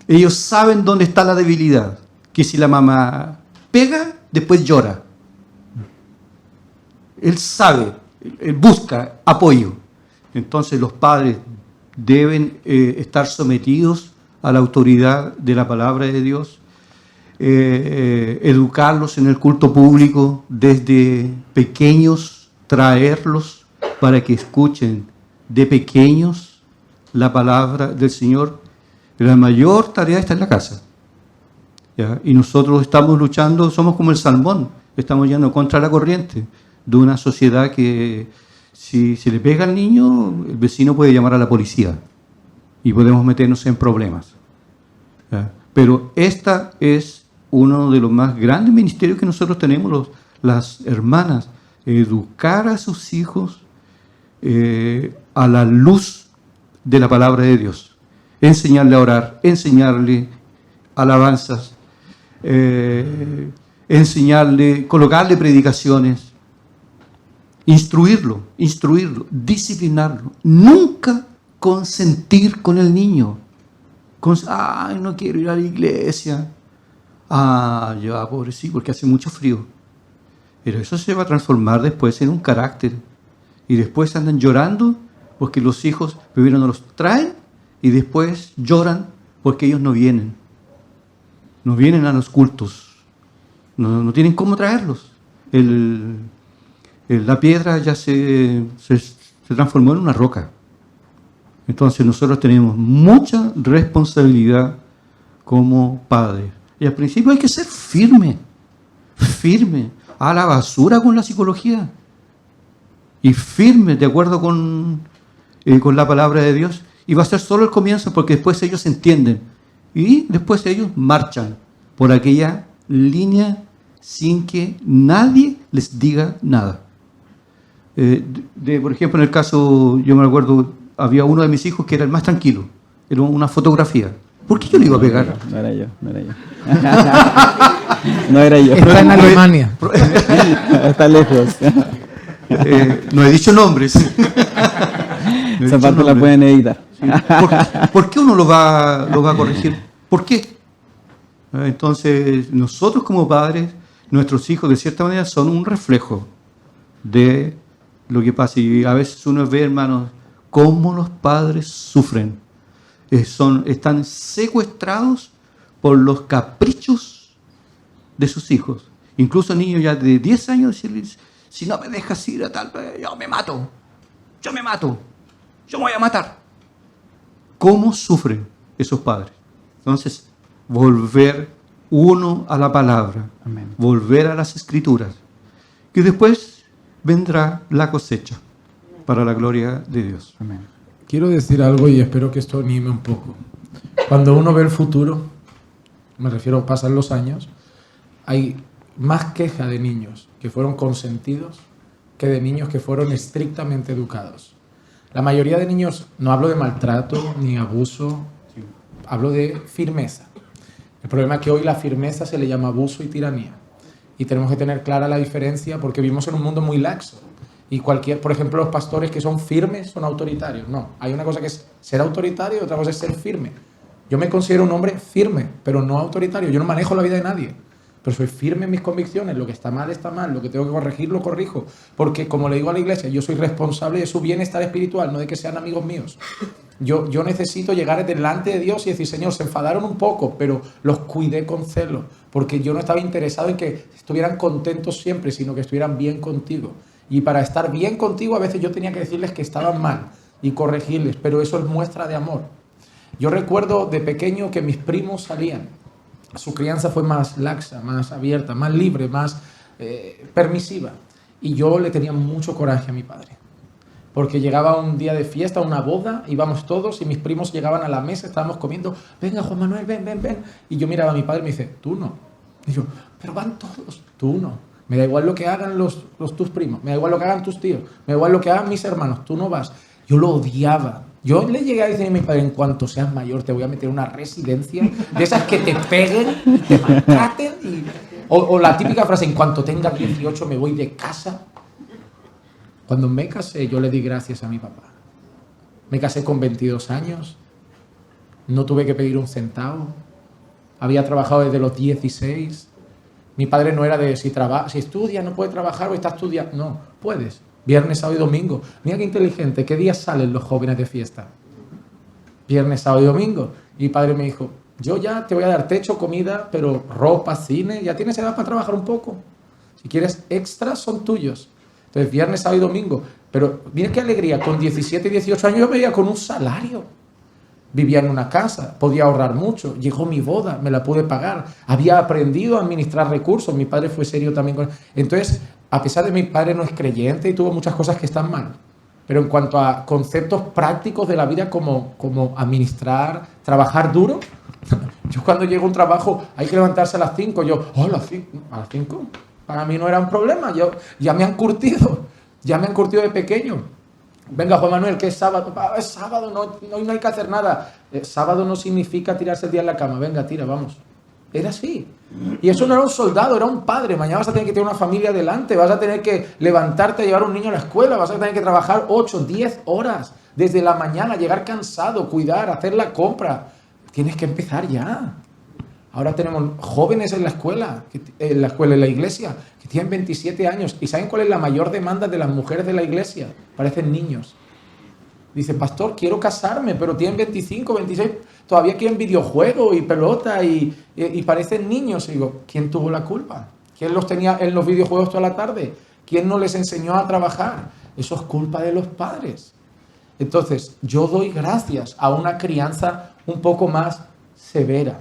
Ellos saben dónde está la debilidad. Que si la mamá pega, después llora. Él sabe, él busca apoyo. Entonces los padres deben estar sometidos a la autoridad de la palabra de Dios, educarlos en el culto público desde pequeños, traerlos para que escuchen de pequeños la palabra del Señor. La mayor tarea está en la casa, ¿ya? Y nosotros estamos luchando, somos como el salmón, estamos yendo contra la corriente de una sociedad que si se le pega al niño, el vecino puede llamar a la policía y podemos meternos en problemas, ¿ya? Pero esta es uno de los más grandes ministerios que nosotros tenemos, las hermanas, educar a sus hijos a la luz de la palabra de Dios, enseñarle a orar, enseñarle alabanzas, enseñarle, colocarle predicaciones, instruirlo, disciplinarlo, nunca consentir con el niño. Ay, no quiero ir a la iglesia. Ah, ya, pobrecito, porque hace mucho frío. Pero eso se va a transformar después en un carácter. Y después andan llorando porque los hijos primero no los traen y después lloran porque ellos no vienen. No vienen a los cultos. No tienen cómo traerlos. La piedra ya se transformó en una roca. Entonces nosotros tenemos mucha responsabilidad como padres. Y al principio hay que ser firme, firme, a la basura con la psicología. Y firme, de acuerdo con la palabra de Dios. Y va a ser solo el comienzo porque después ellos entienden. Y después ellos marchan por aquella línea sin que nadie les diga nada. Por ejemplo, en el caso, yo me acuerdo, había uno de mis hijos que era el más tranquilo. Era una fotografía. ¿Por qué yo le iba a pegar? No era yo. No era yo. Está en Alemania. Está lejos. No he dicho nombres. Esa parte la pueden editar. ¿Por qué uno lo va a corregir? ¿Por qué? Entonces, nosotros como padres, nuestros hijos de cierta manera son un reflejo de lo que pasa. Y a veces uno ve, hermanos, cómo los padres sufren. Están secuestrados por los caprichos de sus hijos. Incluso niños ya de 10 años decirles, si no me dejas ir a tal, yo me mato, yo me voy a matar. ¿Cómo sufren esos padres? Entonces, volver uno a la palabra, Amén. Volver a las escrituras, y después vendrá la cosecha para la gloria de Dios. Amén. Quiero decir algo y espero que esto anime un poco. Cuando uno ve el futuro, me refiero, pasan los años, hay más queja de niños que fueron consentidos que de niños que fueron estrictamente educados. La mayoría de niños, no hablo de maltrato ni abuso, hablo de firmeza. El problema es que hoy la firmeza se le llama abuso y tiranía. Y tenemos que tener clara la diferencia porque vivimos en un mundo muy laxo. Y por ejemplo, los pastores que son firmes son autoritarios. No, hay una cosa que es ser autoritario y otra cosa es ser firme. Yo me considero un hombre firme, pero no autoritario. Yo no manejo la vida de nadie, pero soy firme en mis convicciones. Lo que está mal, lo que tengo que corregir, lo corrijo. Porque, como le digo a la iglesia, yo soy responsable de su bienestar espiritual, no de que sean amigos míos. Yo necesito llegar delante de Dios y decir, Señor, se enfadaron un poco, pero los cuidé con celo, porque yo no estaba interesado en que estuvieran contentos siempre, sino que estuvieran bien contigo. Y para estar bien contigo, a veces yo tenía que decirles que estaban mal y corregirles, pero eso es muestra de amor. Yo recuerdo de pequeño que mis primos salían. Su crianza fue más laxa, más abierta, más libre, más permisiva. Y yo le tenía mucho coraje a mi padre. Porque llegaba un día de fiesta, una boda, íbamos todos y mis primos llegaban a la mesa, estábamos comiendo. Venga, Juan Manuel, ven. Y yo miraba a mi padre y me dice, tú no. Y yo, pero van todos, tú no. Me da igual lo que hagan tus primos, me da igual lo que hagan tus tíos, me da igual lo que hagan mis hermanos, tú no vas. Yo lo odiaba. Yo le llegué a decir a mi padre, en cuanto seas mayor te voy a meter en una residencia de esas que te peguen, te maltraten. O la típica frase, en cuanto tenga 18 me voy de casa. Cuando me casé yo le di gracias a mi papá. Me casé con 22 años, no tuve que pedir un centavo, había trabajado desde los 16. Mi padre no era de si estudias no puedes trabajar o estás estudiando. No, puedes. Viernes, sábado y domingo. Mira qué inteligente. ¿Qué días salen los jóvenes de fiesta? Viernes, sábado y domingo. Y mi padre me dijo, yo ya te voy a dar techo, comida, pero ropa, cine, ya tienes edad para trabajar un poco. Si quieres extras, son tuyos. Entonces, viernes, sábado y domingo. Pero mira qué alegría. Con 17 y 18 años yo me veía con un salario. Vivía en una casa, podía ahorrar mucho. Llegó mi boda, me la pude pagar. Había aprendido a administrar recursos. Mi padre fue serio también. Entonces, a pesar de que mi padre no es creyente y tuvo muchas cosas que están mal, pero en cuanto a conceptos prácticos de la vida como administrar, trabajar duro, yo cuando llego a un trabajo hay que levantarse a las 5. Yo, ¿a las 5? Para mí no era un problema. Ya me han curtido de pequeño. Venga, Juan Manuel, que es sábado. Es sábado, no hay que hacer nada. Sábado no significa tirarse el día en la cama. Venga, tira, vamos. Era así. Y eso no era un soldado, era un padre. Mañana vas a tener que tener una familia delante, vas a tener que levantarte a llevar a un niño a la escuela, vas a tener que trabajar 8, 10 horas desde la mañana, llegar cansado, cuidar, hacer la compra. Tienes que empezar ya. Ahora tenemos jóvenes en la escuela, en la iglesia, que tienen 27 años. ¿Y saben cuál es la mayor demanda de las mujeres de la iglesia? Parecen niños. Dice, pastor, quiero casarme, pero tienen 25, 26, todavía quieren videojuegos y pelota y parecen niños. Y digo, ¿quién tuvo la culpa? ¿Quién los tenía en los videojuegos toda la tarde? ¿Quién no les enseñó a trabajar? Eso es culpa de los padres. Entonces, yo doy gracias a una crianza un poco más severa.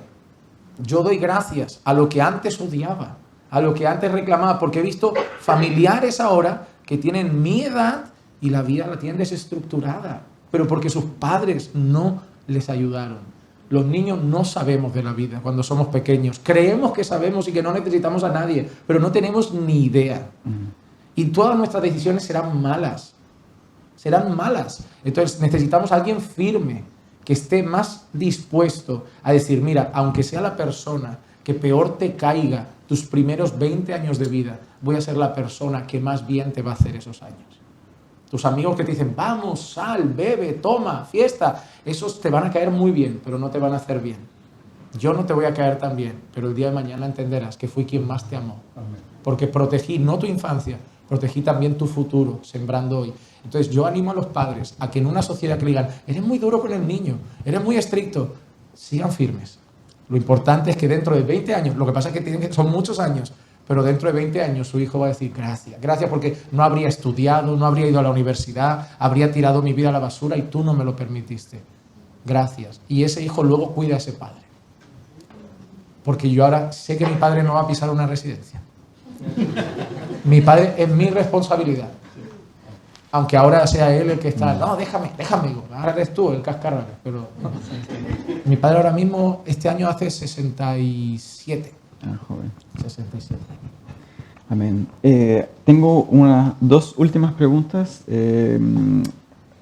Yo doy gracias a lo que antes odiaba, a lo que antes reclamaba, porque he visto familiares ahora que tienen mi edad y la vida la tienen desestructurada, pero porque sus padres no les ayudaron. Los niños no sabemos de la vida cuando somos pequeños. Creemos que sabemos y que no necesitamos a nadie, pero no tenemos ni idea. Y todas nuestras decisiones serán malas. Serán malas. Entonces necesitamos a alguien firme, que esté más dispuesto a decir, mira, aunque sea la persona que peor te caiga tus primeros 20 años de vida, voy a ser la persona que más bien te va a hacer esos años. Tus amigos que te dicen, vamos, sal, bebe, toma, fiesta, esos te van a caer muy bien, pero no te van a hacer bien. Yo no te voy a caer tan bien, pero el día de mañana entenderás que fui quien más te amó. Porque protegí no tu infancia, protegí también tu futuro, sembrando hoy. Entonces yo animo a los padres a que en una sociedad que le digan, eres muy duro con el niño, eres muy estricto, sigan firmes. Lo importante es que dentro de 20 años, lo que pasa es que son muchos años, pero dentro de 20 años su hijo va a decir gracias. Gracias porque no habría estudiado, no habría ido a la universidad, habría tirado mi vida a la basura y tú no me lo permitiste. Gracias. Y ese hijo luego cuida a ese padre. Porque yo ahora sé que mi padre no va a pisar una residencia. Mi padre es mi responsabilidad. Aunque ahora sea él el que está, no, déjame, ahora eres tú el cascarrabias, pero no. Mi padre ahora mismo, este año hace 67. Joven. 67. Amén. Tengo dos últimas preguntas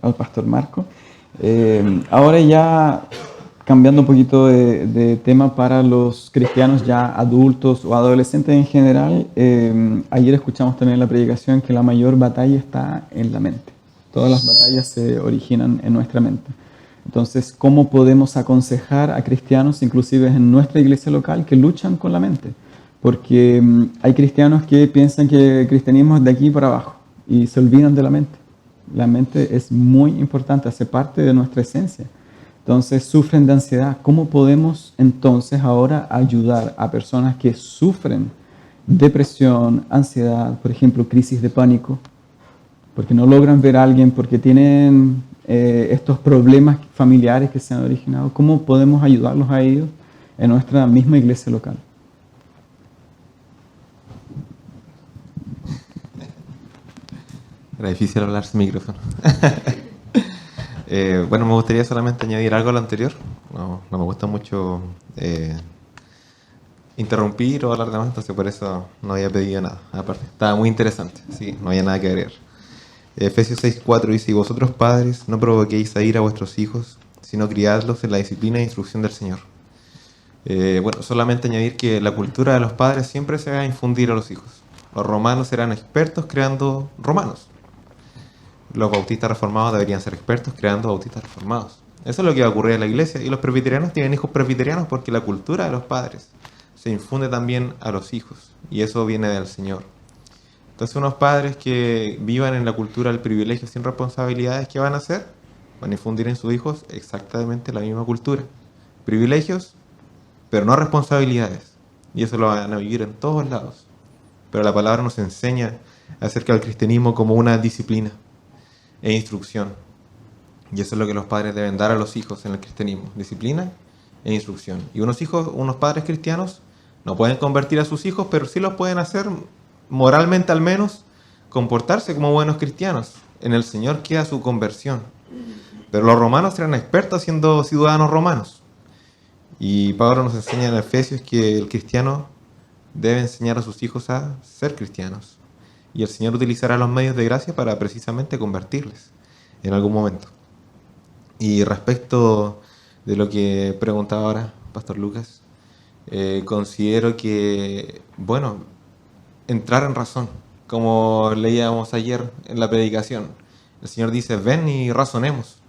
al pastor Marco. Ahora ya cambiando un poquito de tema para los cristianos ya adultos o adolescentes en general, ayer escuchamos también en la predicación que la mayor batalla está en la mente. Todas las batallas se originan en nuestra mente. Entonces, ¿cómo podemos aconsejar a cristianos, inclusive en nuestra iglesia local, que luchan con la mente? Porque hay cristianos que piensan que el cristianismo es de aquí para abajo y se olvidan de la mente. La mente es muy importante, hace parte de nuestra esencia. Entonces sufren de ansiedad. ¿Cómo podemos entonces ahora ayudar a personas que sufren depresión, ansiedad, por ejemplo, crisis de pánico, porque no logran ver a alguien, porque tienen estos problemas familiares que se han originado? ¿Cómo podemos ayudarlos a ellos en nuestra misma iglesia local? Era difícil hablar sin micrófono. Bueno, me gustaría solamente añadir algo a lo anterior. No me gusta mucho interrumpir o hablar de más, entonces por eso no había pedido nada. Aparte, estaba muy interesante, sí, no había nada que agregar. Efesios 6:4 dice, y vosotros padres no provoquéis a ira a vuestros hijos, sino criadlos en la disciplina e instrucción del Señor. Bueno, solamente añadir que la cultura de los padres siempre se va a infundir a los hijos. Los romanos eran expertos creando romanos. Los bautistas reformados deberían ser expertos creando bautistas reformados. Eso es lo que va a ocurrir en la iglesia. Y los presbiterianos tienen hijos presbiterianos porque la cultura de los padres se infunde también a los hijos. Y eso viene del Señor. Entonces unos padres que vivan en la cultura del privilegio sin responsabilidades, ¿qué van a hacer? Van a infundir en sus hijos exactamente la misma cultura. Privilegios, pero no responsabilidades. Y eso lo van a vivir en todos lados. Pero la palabra nos enseña acerca del cristianismo como una disciplina e instrucción. Y eso es lo que los padres deben dar a los hijos en el cristianismo: disciplina e instrucción. Y unos padres cristianos no pueden convertir a sus hijos, pero sí los pueden hacer moralmente, al menos comportarse como buenos cristianos. En el Señor queda su conversión. Pero los romanos eran expertos siendo ciudadanos romanos. Y Pablo nos enseña en Efesios que el cristiano debe enseñar a sus hijos a ser cristianos. Y el Señor utilizará los medios de gracia para precisamente convertirles en algún momento. Y respecto de lo que preguntaba ahora Pastor Lucas, considero que, bueno, entrar en razón, como leíamos ayer en la predicación. El Señor dice, ven y razonemos.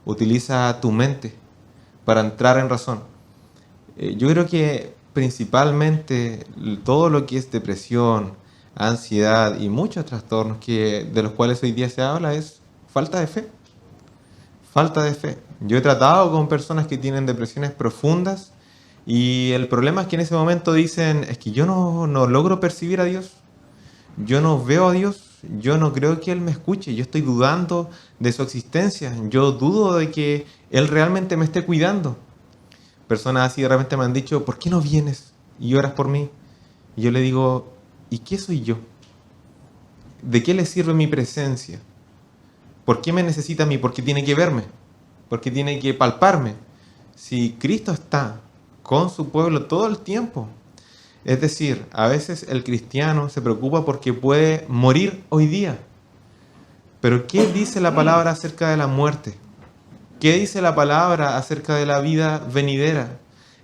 Utiliza tu mente para entrar en razón. Yo creo que principalmente todo lo que es depresión, ansiedad y muchos trastornos de los cuales hoy día se habla es falta de fe. Falta de fe. Yo he tratado con personas que tienen depresiones profundas y el problema es que en ese momento dicen, es que yo no logro percibir a Dios, yo no veo a Dios, yo no creo que Él me escuche, yo estoy dudando de su existencia, yo dudo de que Él realmente me esté cuidando. Personas así de repente me han dicho, ¿por qué no vienes y oras por mí? Y yo le digo, ¿y qué soy yo? ¿De qué le sirve mi presencia? ¿Por qué me necesita a mí? ¿Por qué tiene que verme? ¿Por qué tiene que palparme? Si Cristo está con su pueblo todo el tiempo. Es decir, a veces el cristiano se preocupa porque puede morir hoy día. Pero ¿qué dice la palabra acerca de la muerte? ¿Qué dice la palabra acerca de la vida venidera?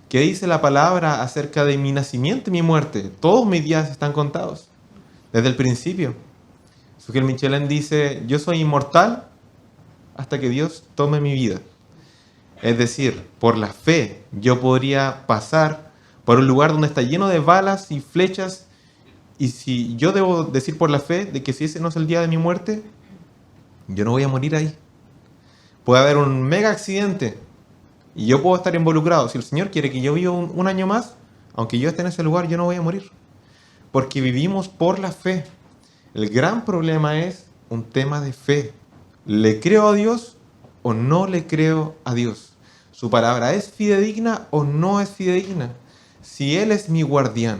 ¿Qué dice la palabra acerca de mi nacimiento y mi muerte? Todos mis días están contados, desde el principio. Sugel Michelin dice, yo soy inmortal hasta que Dios tome mi vida. Es decir, por la fe yo podría pasar por un lugar donde está lleno de balas y flechas, y si yo debo decir por la fe de que si ese no es el día de mi muerte, yo no voy a morir ahí. Puede haber un mega accidente y yo puedo estar involucrado. Si el Señor quiere que yo viva un año más, aunque yo esté en ese lugar, yo no voy a morir. Porque vivimos por la fe. El gran problema es un tema de fe. ¿Le creo a Dios o no le creo a Dios? ¿Su palabra es fidedigna o no es fidedigna? Si Él es mi guardián,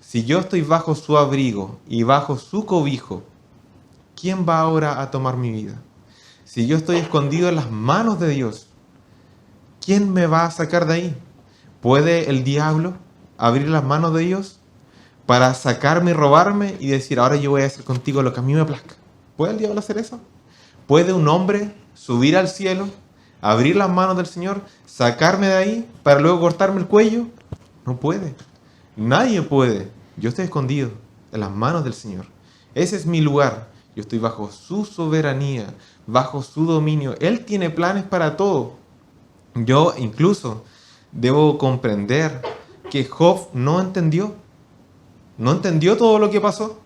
si yo estoy bajo su abrigo y bajo su cobijo, ¿quién va ahora a tomar mi vida? Si yo estoy escondido en las manos de Dios, ¿quién me va a sacar de ahí? ¿Puede el diablo abrir las manos de Dios para sacarme y robarme y decir, ahora yo voy a hacer contigo lo que a mí me plazca? ¿Puede el diablo hacer eso? ¿Puede un hombre subir al cielo, abrir las manos del Señor, sacarme de ahí para luego cortarme el cuello? No puede. Nadie puede. Yo estoy escondido en las manos del Señor. Ese es mi lugar. Yo estoy bajo su soberanía, bajo su dominio. Él tiene planes para todo. Yo incluso debo comprender que Job no entendió. No entendió todo lo que pasó.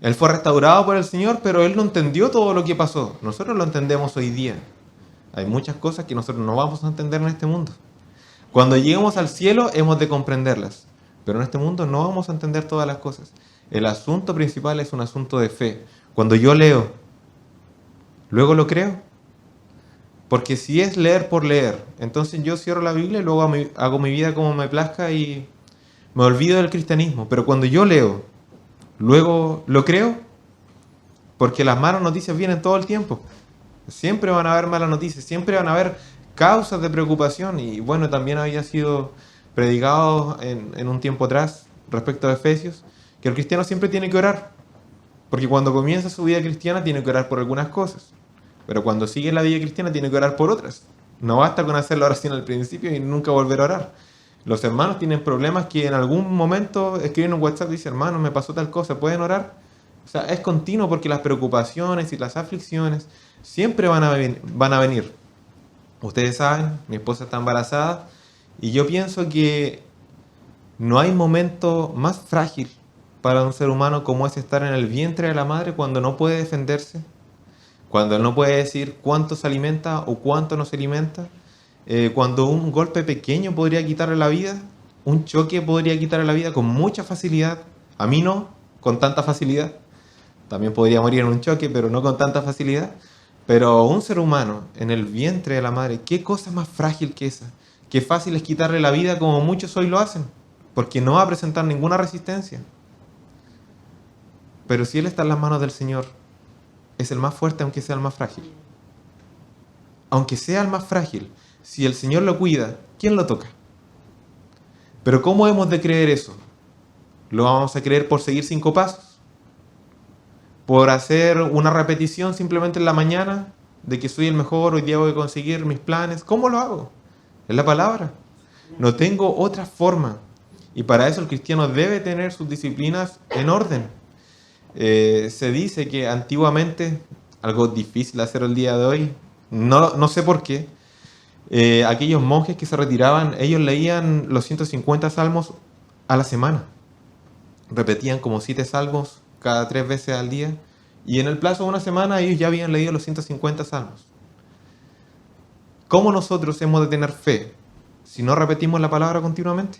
Él fue restaurado por el Señor, pero él no entendió todo lo que pasó. Nosotros lo entendemos hoy día. Hay muchas cosas que nosotros no vamos a entender en este mundo. Cuando lleguemos al cielo hemos de comprenderlas. Pero en este mundo no vamos a entender todas las cosas. El asunto principal es un asunto de fe. Cuando yo leo, luego lo creo. Porque si es leer por leer, entonces yo cierro la Biblia y luego hago mi vida como me plazca y me olvido del cristianismo. Pero cuando yo leo, luego lo creo, porque las malas noticias vienen todo el tiempo. Siempre van a haber malas noticias, siempre van a haber causas de preocupación. Y bueno, también había sido predicado en un tiempo atrás respecto a Efesios, que el cristiano siempre tiene que orar. Porque cuando comienza su vida cristiana tiene que orar por algunas cosas. Pero cuando sigue la vida cristiana tiene que orar por otras. No basta con hacer la oración al principio y nunca volver a orar. Los hermanos tienen problemas que en algún momento escriben un WhatsApp y dicen, hermano, me pasó tal cosa, ¿pueden orar? O sea, es continuo porque las preocupaciones y las aflicciones siempre van a venir. Ustedes saben, mi esposa está embarazada y yo pienso que no hay momento más frágil para un ser humano como es estar en el vientre de la madre cuando no puede defenderse, cuando no puede decir cuánto se alimenta o cuánto no se alimenta, cuando un golpe pequeño podría quitarle la vida, un choque podría quitarle la vida con mucha facilidad. A mí no, con tanta facilidad. También podría morir en un choque, pero no con tanta facilidad. Pero un ser humano en el vientre de la madre, ¿qué cosa más frágil que esa? Qué fácil es quitarle la vida como muchos hoy lo hacen, porque no va a presentar ninguna resistencia. Pero si Él está en las manos del Señor, es el más fuerte aunque sea el más frágil. Aunque sea el más frágil, si el Señor lo cuida, ¿quién lo toca? Pero ¿cómo hemos de creer eso? ¿Lo vamos a creer por seguir 5 pasos? ¿Por hacer una repetición simplemente en la mañana de que soy el mejor, hoy día voy a conseguir mis planes? ¿Cómo lo hago? Es la palabra. No tengo otra forma. Y para eso el cristiano debe tener sus disciplinas en orden. Se dice que antiguamente, algo difícil de hacer el día de hoy, no sé por qué, Aquellos monjes que se retiraban, ellos leían los 150 salmos a la semana. Repetían como 7 salmos cada 3 veces al día. Y en el plazo de una semana ellos ya habían leído los 150 salmos. ¿Cómo nosotros hemos de tener fe si no repetimos la palabra continuamente?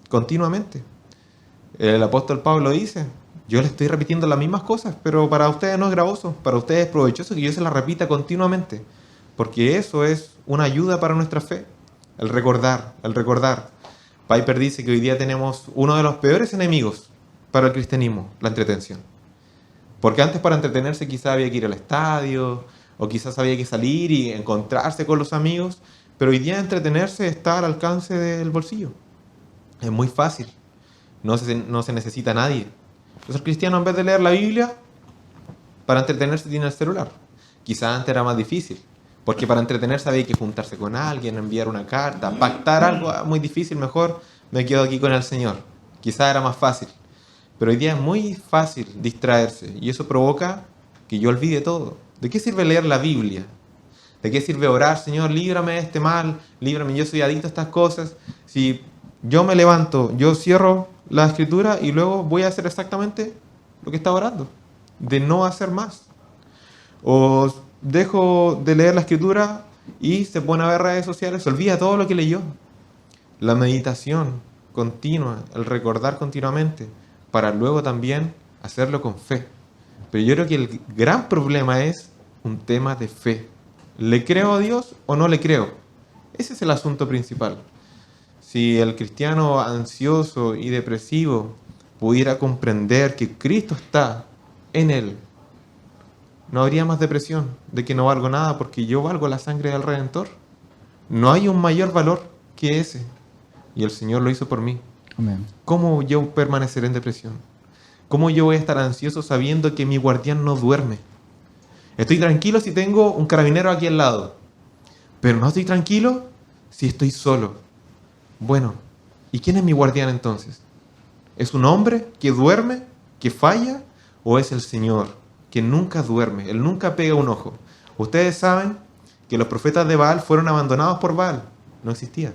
Continuamente. El apóstol Pablo dice, yo le estoy repitiendo las mismas cosas, pero para ustedes no es gravoso, para ustedes es provechoso que yo se las repita continuamente, porque eso es una ayuda para nuestra fe, el recordar, el recordar. Piper dice que hoy día tenemos uno de los peores enemigos para el cristianismo, la entretención. Porque antes para entretenerse quizás había que ir al estadio, o quizás había que salir y encontrarse con los amigos, pero hoy día entretenerse está al alcance del bolsillo. Es muy fácil, no se necesita a nadie. Entonces el cristiano, en vez de leer la Biblia, para entretenerse tiene el celular. Quizás antes era más difícil, porque para entretenerse había que juntarse con alguien, enviar una carta, pactar algo muy difícil, mejor me quedo aquí con el Señor. Quizás era más fácil, pero hoy día es muy fácil distraerse y eso provoca que yo olvide todo. ¿De qué sirve leer la Biblia? ¿De qué sirve orar, Señor, líbrame de este mal, líbrame, yo soy adicto a estas cosas? Si yo me levanto, yo cierro la escritura y luego voy a hacer exactamente lo que estaba orando, de no hacer más. O dejo de leer la escritura y se pone a ver redes sociales, se olvida todo lo que leyó. La meditación continua, el recordar continuamente, para luego también hacerlo con fe. Pero yo creo que el gran problema es un tema de fe. ¿Le creo a Dios o no le creo? Ese es el asunto principal. Si el cristiano ansioso y depresivo pudiera comprender que Cristo está en él, no habría más depresión, de que no valgo nada porque yo valgo la sangre del Redentor. No hay un mayor valor que ese. Y el Señor lo hizo por mí. Amén. ¿Cómo yo permaneceré en depresión? ¿Cómo yo voy a estar ansioso sabiendo que mi guardián no duerme? Estoy tranquilo si tengo un carabinero aquí al lado, pero no estoy tranquilo si estoy solo. Bueno, ¿y quién es mi guardián entonces? ¿Es un hombre que duerme, que falla? ¿O es el Señor, que nunca duerme? Él nunca pega un ojo. Ustedes saben que los profetas de Baal fueron abandonados por Baal. No existía.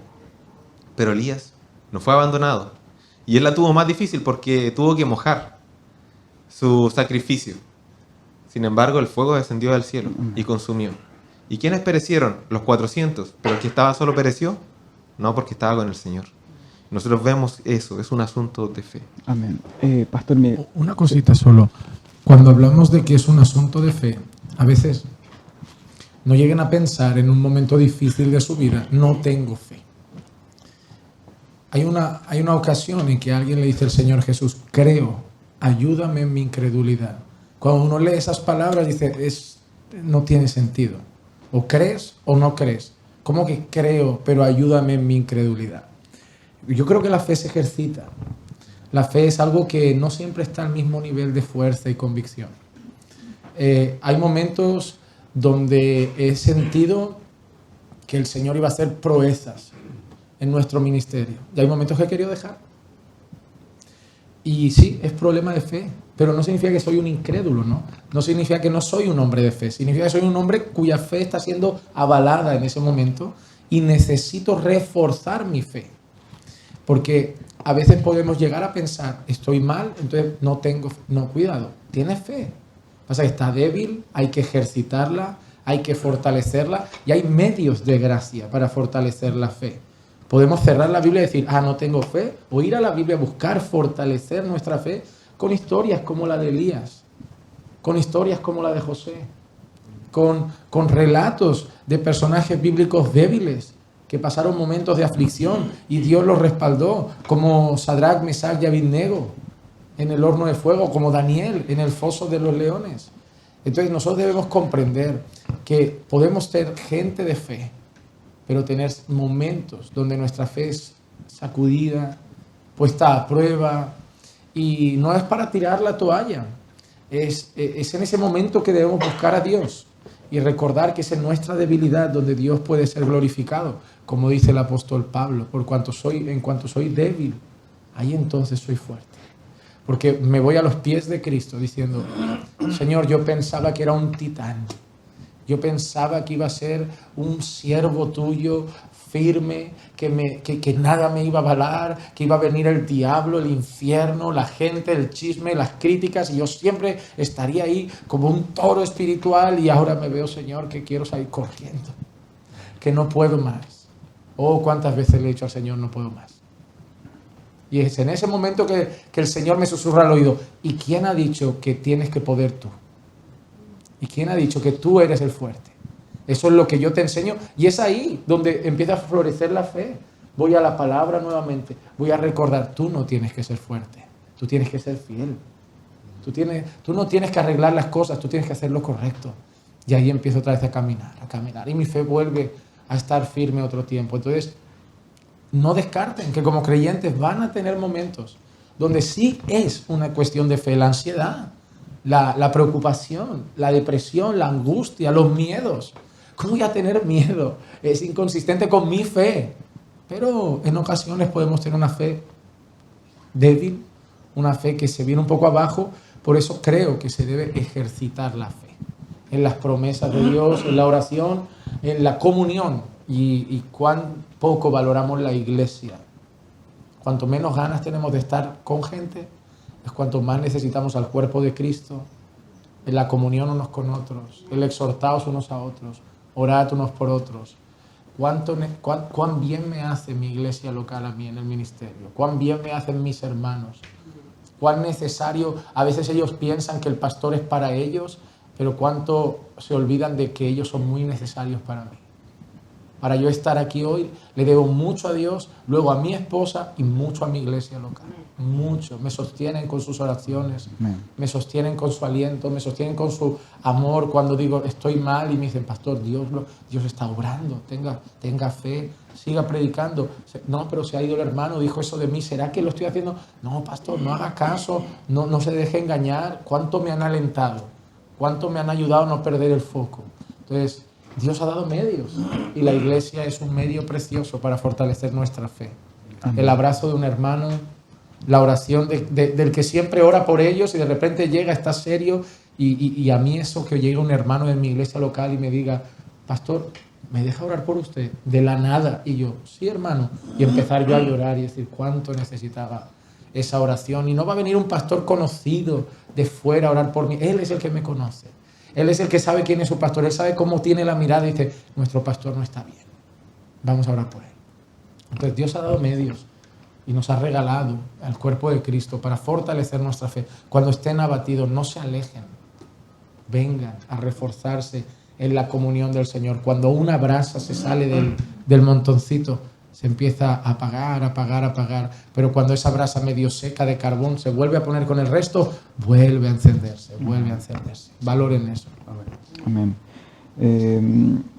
Pero Elías no fue abandonado. Y él la tuvo más difícil porque tuvo que mojar su sacrificio. Sin embargo, el fuego descendió del cielo y consumió. ¿Y quiénes perecieron? Los 400. ¿Pero el que estaba solo pereció? No, porque estaba con el Señor. Nosotros vemos eso, es un asunto de fe. Amén. Pastor Miguel. Una cosita solo. Cuando hablamos de que es un asunto de fe, a veces no lleguen a pensar en un momento difícil de su vida, no tengo fe. Hay una ocasión en que alguien le dice al Señor Jesús, creo, ayúdame en mi incredulidad. Cuando uno lee esas palabras dice, no tiene sentido. O crees o no crees. ¿Cómo que creo, pero ayúdame en mi incredulidad? Yo creo que la fe se ejercita. La fe es algo que no siempre está al mismo nivel de fuerza y convicción. Hay momentos donde he sentido que el Señor iba a hacer proezas en nuestro ministerio. Y hay momentos que he querido dejar. Y sí, es problema de fe, pero no significa que soy un incrédulo, ¿no? No significa que no soy un hombre de fe, significa que soy un hombre cuya fe está siendo avalada en ese momento y necesito reforzar mi fe. Porque a veces podemos llegar a pensar, estoy mal, entonces no tengo fe. No, cuidado, tienes fe. Pasa que está débil, hay que ejercitarla, hay que fortalecerla y hay medios de gracia para fortalecer la fe. Podemos cerrar la Biblia y decir, no tengo fe, o ir a la Biblia a buscar fortalecer nuestra fe con historias como la de Elías, con historias como la de José, con relatos de personajes bíblicos débiles que pasaron momentos de aflicción y Dios los respaldó, como Sadrach, Mesach y Abednego en el horno de fuego, como Daniel en el foso de los leones. Entonces nosotros debemos comprender que podemos ser gente de fe, pero tener momentos donde nuestra fe es sacudida, puesta a prueba, y no es para tirar la toalla, es en ese momento que debemos buscar a Dios y recordar que es en nuestra debilidad donde Dios puede ser glorificado, como dice el apóstol Pablo, en cuanto soy débil, ahí entonces soy fuerte. Porque me voy a los pies de Cristo diciendo, Señor, yo pensaba que era un titán, Yo pensaba que iba a ser un siervo tuyo firme, que nada me iba a avalar, que iba a venir el diablo, el infierno, la gente, el chisme, las críticas, y yo siempre estaría ahí como un toro espiritual, y ahora me veo, Señor, que quiero salir corriendo, que no puedo más. Oh, cuántas veces le he dicho al Señor, no puedo más. Y es en ese momento que el Señor me susurra al oído, ¿y quién ha dicho que tienes que poder tú? ¿Y quién ha dicho que tú eres el fuerte? Eso es lo que yo te enseño, y es ahí donde empieza a florecer la fe. Voy a la palabra nuevamente, voy a recordar, tú no tienes que ser fuerte, tú tienes que ser fiel. Tú no tienes que arreglar las cosas, tú tienes que hacer lo correcto. Y ahí empiezo otra vez a caminar, y mi fe vuelve a estar firme otro tiempo. Entonces, no descarten que como creyentes van a tener momentos donde sí es una cuestión de fe, la ansiedad, la preocupación, la depresión, la angustia, los miedos. ¿Cómo voy a tener miedo? Es inconsistente con mi fe. Pero en ocasiones podemos tener una fe débil, una fe que se viene un poco abajo. Por eso creo que se debe ejercitar la fe en las promesas de Dios, en la oración, en la comunión. Y cuán poco valoramos la iglesia. Cuanto menos ganas tenemos de estar con gente, es cuanto más necesitamos al cuerpo de Cristo, en la comunión unos con otros, el exhortaos unos a otros, orad unos por otros. Cuán bien me hace mi iglesia local a mí en el ministerio, cuán bien me hacen mis hermanos, cuán necesario, a veces ellos piensan que el pastor es para ellos, pero cuánto se olvidan de que ellos son muy necesarios para mí. Para yo estar aquí hoy, le debo mucho a Dios, luego a mi esposa y mucho a mi iglesia local. Mucho. Me sostienen con sus oraciones, me sostienen con su aliento, me sostienen con su amor cuando digo estoy mal y me dicen, pastor, Dios está obrando, tenga fe, siga predicando. No, pero se ha ido el hermano, dijo eso de mí, ¿será que lo estoy haciendo? No, pastor, no haga caso, no se deje engañar. ¿Cuánto me han alentado? ¿Cuánto me han ayudado a no perder el foco? Entonces, Dios ha dado medios y la iglesia es un medio precioso para fortalecer nuestra fe. Amén. El abrazo de un hermano, la oración del que siempre ora por ellos y de repente llega, está serio y a mí eso que llega un hermano de mi iglesia local y me diga, pastor, ¿me deja orar por usted? De la nada. Y yo, sí, hermano. Y empezar yo a llorar y decir cuánto necesitaba esa oración. Y no va a venir un pastor conocido de fuera a orar por mí. Él es el que me conoce. Él es el que sabe quién es su pastor. Él sabe cómo tiene la mirada y dice, nuestro pastor no está bien. Vamos a orar por él. Entonces Dios ha dado medios y nos ha regalado al cuerpo de Cristo para fortalecer nuestra fe. Cuando estén abatidos, no se alejen. Vengan a reforzarse en la comunión del Señor. Cuando una brasa se sale del montoncito, se empieza a apagar. Pero cuando esa brasa medio seca de carbón se vuelve a poner con el resto, vuelve a encenderse. Valoren eso. Amén.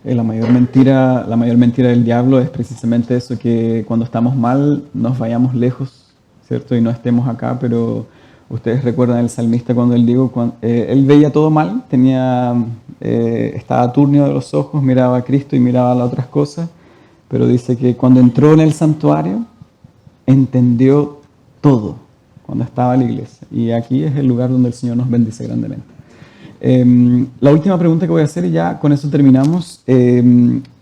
La mayor mentira del diablo es precisamente eso, que cuando estamos mal nos vayamos lejos, ¿cierto? Y no estemos acá, pero ustedes recuerdan el salmista cuando él veía todo mal, estaba turnio de los ojos, miraba a Cristo y miraba las otras cosas. Pero dice que cuando entró en el santuario, entendió todo, cuando estaba en la iglesia. Y aquí es el lugar donde el Señor nos bendice grandemente. La última pregunta que voy a hacer, y ya con eso terminamos.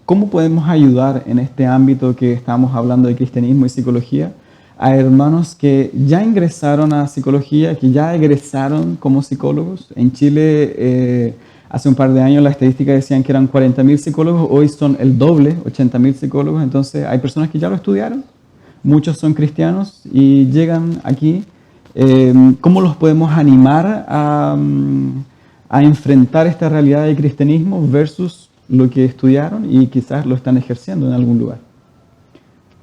¿Cómo podemos ayudar en este ámbito que estamos hablando de cristianismo y psicología a hermanos que ya ingresaron a psicología, que ya egresaron como psicólogos? En Chile, hace un par de años las estadísticas decían que eran 40.000 psicólogos, hoy son el doble, 80.000 psicólogos. Entonces hay personas que ya lo estudiaron, muchos son cristianos y llegan aquí. ¿Cómo los podemos animar a enfrentar esta realidad del cristianismo versus lo que estudiaron y quizás lo están ejerciendo en algún lugar?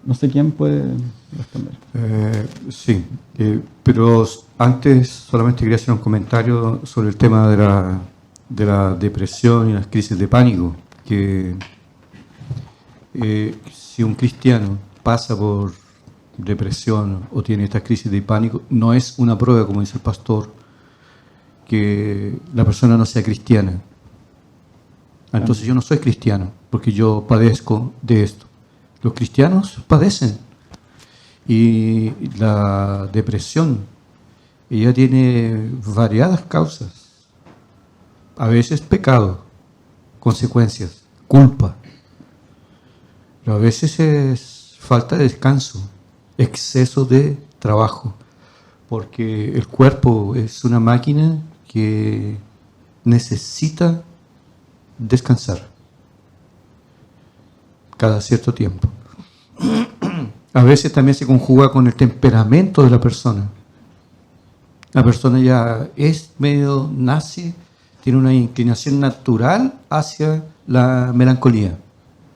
No sé quién puede responder. Sí, pero antes solamente quería hacer un comentario sobre el tema de la depresión y las crisis de pánico, que si un cristiano pasa por depresión o tiene esta crisis de pánico, no es una prueba, como dice el pastor, que la persona no sea cristiana. Entonces yo no soy cristiano porque yo padezco de esto. Los cristianos padecen, y la depresión ella tiene variadas causas. A veces pecado, consecuencias, culpa. Pero a veces es falta de descanso, exceso de trabajo, porque el cuerpo es una máquina que necesita descansar cada cierto tiempo. A veces también se conjuga con el temperamento de la persona. La persona ya es medio, nace, tiene una inclinación natural hacia la melancolía,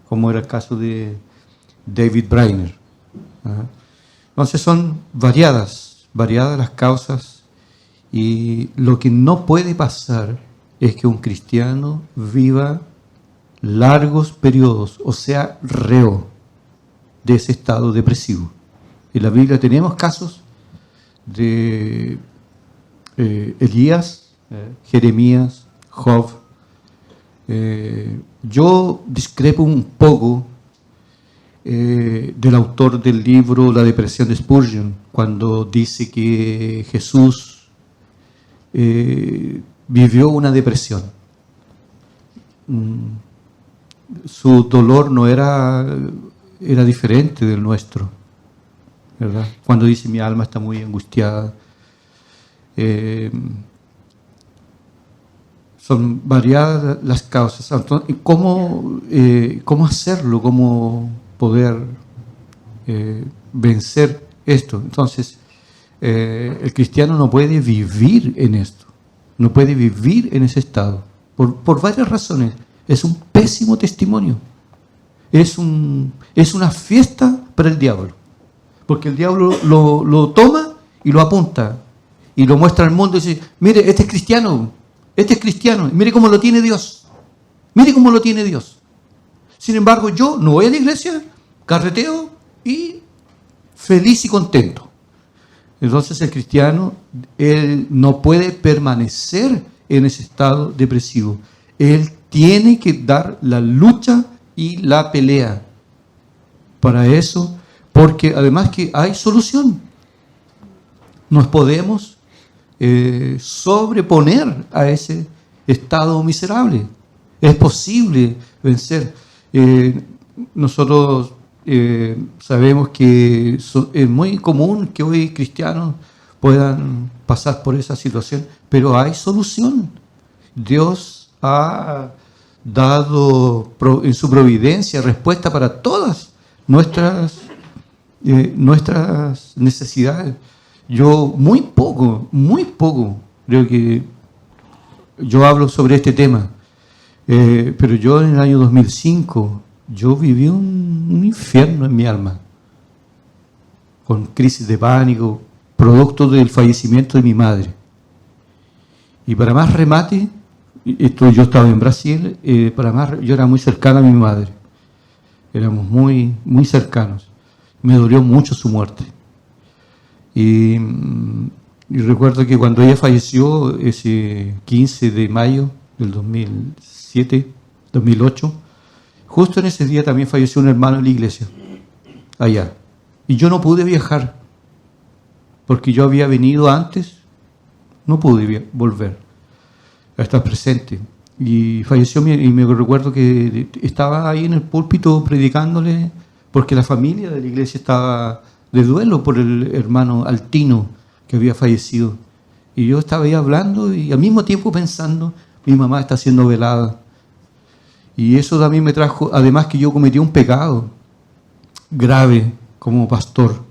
como era el caso de David Brainerd. Entonces son variadas las causas, y lo que no puede pasar es que un cristiano viva largos periodos, o sea, reo de ese estado depresivo. En la Biblia tenemos casos de Elías, Jeremías, Job. Yo discrepo un poco del autor del libro La depresión de Spurgeon, cuando dice que Jesús vivió una depresión. Su dolor no era diferente del nuestro, ¿verdad? Cuando dice mi alma está muy angustiada. Son variadas las causas. Entonces, ¿cómo hacerlo? ¿Cómo poder vencer esto? Entonces, el cristiano no puede vivir en esto, no puede vivir en ese estado, por varias razones. Es un pésimo testimonio. Es una fiesta para el diablo, porque el diablo lo toma y lo apunta y lo muestra al mundo y dice, mire, este es cristiano, mire cómo lo tiene Dios, mire cómo lo tiene Dios. Sin embargo, yo no voy a la iglesia, carreteo y feliz y contento. Entonces el cristiano, él no puede permanecer en ese estado depresivo. Él tiene que dar la lucha y la pelea para eso, porque además que hay solución. Nos podemos sobreponer a ese estado miserable. Es posible vencer. Nosotros sabemos que es muy común que hoy cristianos puedan pasar por esa situación, pero hay solución. Dios ha dado en su providencia respuesta para todas nuestras necesidades. Yo muy poco, creo que yo hablo sobre este tema, pero yo en el año 2005, yo viví un infierno en mi alma, con crisis de pánico, producto del fallecimiento de mi madre. Y para más remate, yo estaba en Brasil, yo era muy cercano a mi madre, éramos muy, muy cercanos. Me dolió mucho su muerte. Y recuerdo que cuando ella falleció, ese 15 de mayo del 2008, justo en ese día también falleció un hermano en la iglesia, allá. Y yo no pude viajar, porque yo había venido antes, no pude volver a estar presente. Y falleció, y me recuerdo que estaba ahí en el púlpito predicándole, porque la familia de la iglesia estaba de duelo por el hermano Altino que había fallecido. Y yo estaba ahí hablando y al mismo tiempo pensando, mi mamá está siendo velada. Y eso también me trajo, además que yo cometí un pecado grave como pastor.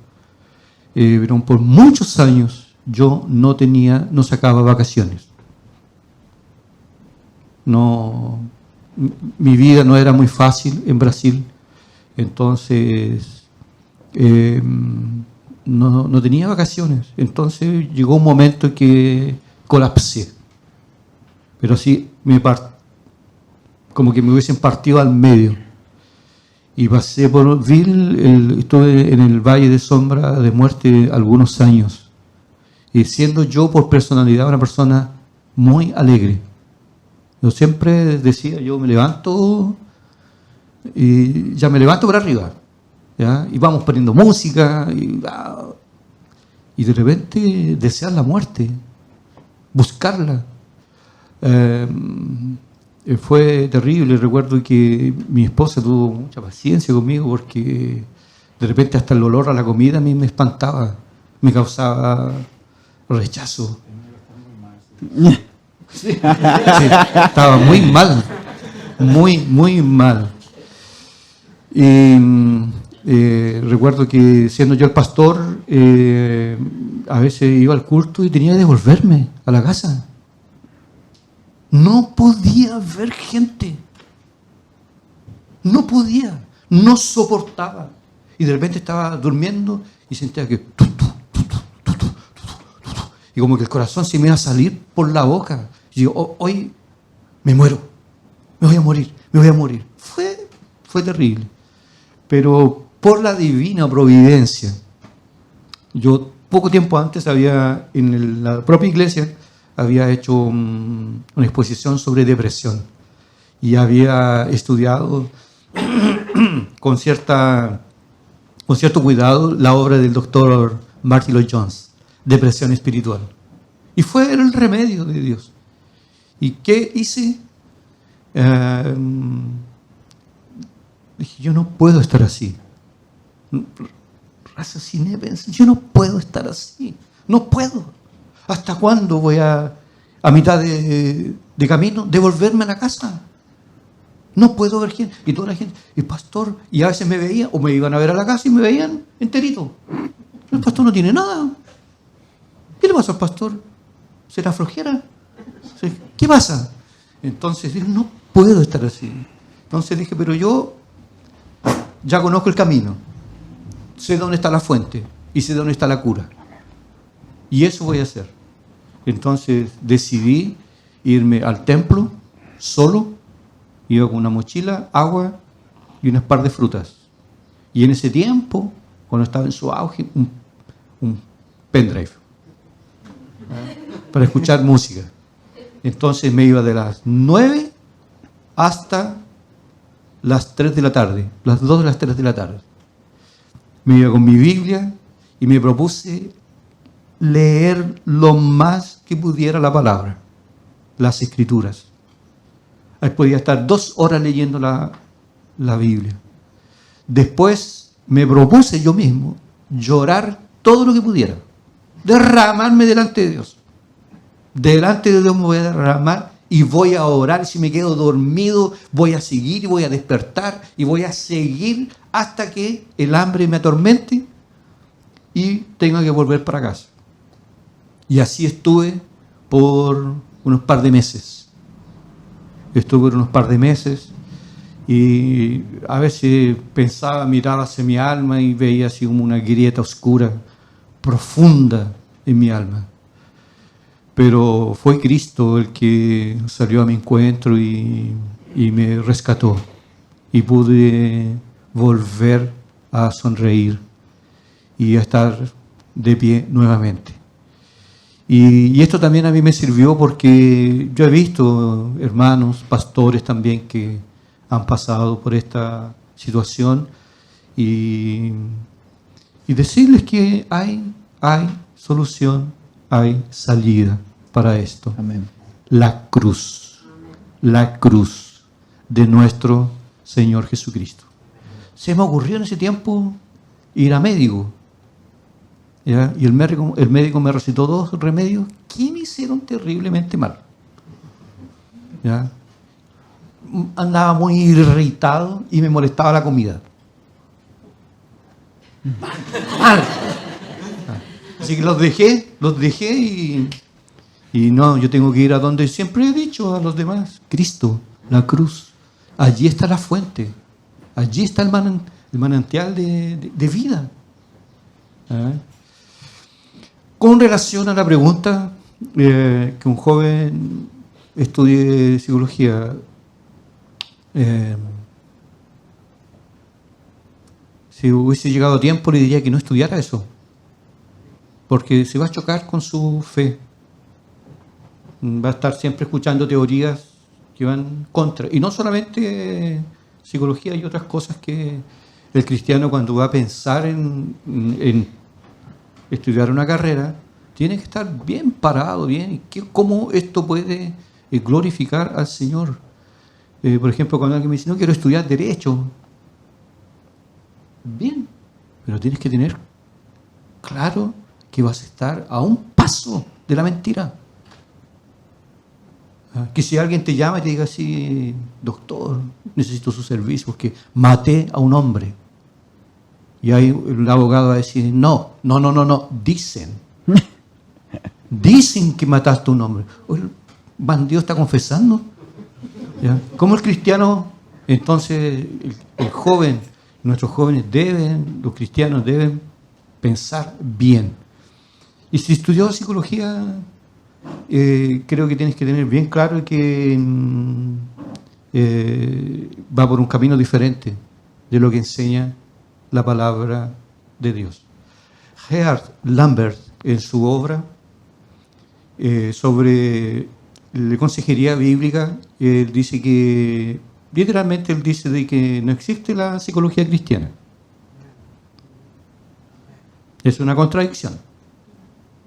Pero por muchos años yo no sacaba vacaciones. Mi vida no era muy fácil en Brasil. Entonces, no tenía vacaciones. Entonces llegó un momento en que colapsé. Pero sí, como que me hubiesen partido al medio. Y pasé estuve en el Valle de Sombra de Muerte algunos años. Y siendo yo por personalidad una persona muy alegre. Yo siempre decía, yo me levanto y ya me levanto para arriba, ¿ya? Y vamos poniendo música y de repente desear la muerte, buscarla. fue terrible. Recuerdo que mi esposa tuvo mucha paciencia conmigo porque de repente hasta el olor a la comida a mí me espantaba, me causaba rechazo. Sí, estaba muy mal, muy mal. Y recuerdo que siendo yo el pastor, a veces iba al culto y tenía que devolverme a la casa. No podía ver gente. No podía, no soportaba. Y de repente estaba durmiendo y sentía que... Y como que el corazón se me iba a salir por la boca. Y yo, hoy me muero, me voy a morir, me voy a morir. Fue terrible. Pero por la divina providencia, yo poco tiempo antes en la propia iglesia, había hecho una exposición sobre depresión y había estudiado con cierto cuidado la obra del doctor Martyn Lloyd-Jones, Depresión Espiritual. Y fue el remedio de Dios. ¿Y qué hice? Dije, yo no puedo estar así. Raciociné, pensé, yo no puedo estar así. No puedo. ¿Hasta cuándo voy a mitad de camino, devolverme a la casa? No puedo ver gente. Y toda la gente, el pastor, y a veces me veían, o me iban a ver a la casa y me veían enterito. El pastor no tiene nada. ¿Qué le pasa al pastor? ¿Será flojera? ¿Qué pasa? Entonces dije, no puedo estar así. Entonces dije, pero yo ya conozco el camino. Sé dónde está la fuente y sé dónde está la cura. Y eso voy a hacer. Entonces decidí irme al templo solo. Iba con una mochila, agua y unas par de frutas. Y en ese tiempo, cuando estaba en su auge, un pendrive para escuchar música. Entonces me iba de las 9 hasta las 3 de la tarde, las 2 de las 3 de la tarde. Me iba con mi Biblia y me propuse leer lo más que pudiera la palabra, las escrituras. Ahí podía estar 2 horas leyendo la Biblia. Después me propuse yo mismo llorar todo lo que pudiera, derramarme delante de Dios. Delante de Dios me voy a derramar y voy a orar. Si me quedo dormido, voy a seguir y voy a despertar y voy a seguir hasta que el hambre me atormente y tenga que volver para casa. Y así estuve por unos par de meses. Y a veces pensaba, miraba hacia mi alma y veía así como una grieta oscura, profunda en mi alma. Pero fue Cristo el que salió a mi encuentro y me rescató. Y pude volver a sonreír y a estar de pie nuevamente. Y esto también a mí me sirvió porque yo he visto hermanos, pastores también que han pasado por esta situación y decirles que hay solución, hay salida para esto. Amén. La cruz de nuestro Señor Jesucristo. Se me ocurrió en ese tiempo ir a médico. ¿Ya? Y el médico me recetó 2 remedios que me hicieron terriblemente mal. ¿Ya? Andaba muy irritado y me molestaba la comida. Mal. Así que los dejé y no, yo tengo que ir a donde siempre he dicho a los demás, Cristo, la cruz. Allí está la fuente, allí está el manantial de vida. ¿Ah? Con relación a la pregunta que un joven estudie psicología, si hubiese llegado a tiempo le diría que no estudiara eso, porque se va a chocar con su fe. Va a estar siempre escuchando teorías que van contra. Y no solamente psicología, hay otras cosas que el cristiano cuando va a pensar en estudiar una carrera, tiene que estar bien parado, bien. ¿Cómo esto puede glorificar al Señor? Por ejemplo, cuando alguien me dice, no quiero estudiar Derecho. Bien, pero tienes que tener claro que vas a estar a un paso de la mentira. Que si alguien te llama y te diga así, doctor, necesito su servicio porque maté a un hombre. Y ahí el abogado va a decir, no, dicen que mataste a un hombre. Oye, el bandido está confesando. ¿Ya? ¿Cómo el cristiano, entonces, el joven, nuestros jóvenes los cristianos deben pensar bien? Y si estudió psicología, creo que tienes que tener bien claro que va por un camino diferente de lo que enseña la palabra de Dios. Gerhard Lambert, en su obra sobre la consejería bíblica, él dice que, literalmente él dice de que no existe la psicología cristiana. Es una contradicción.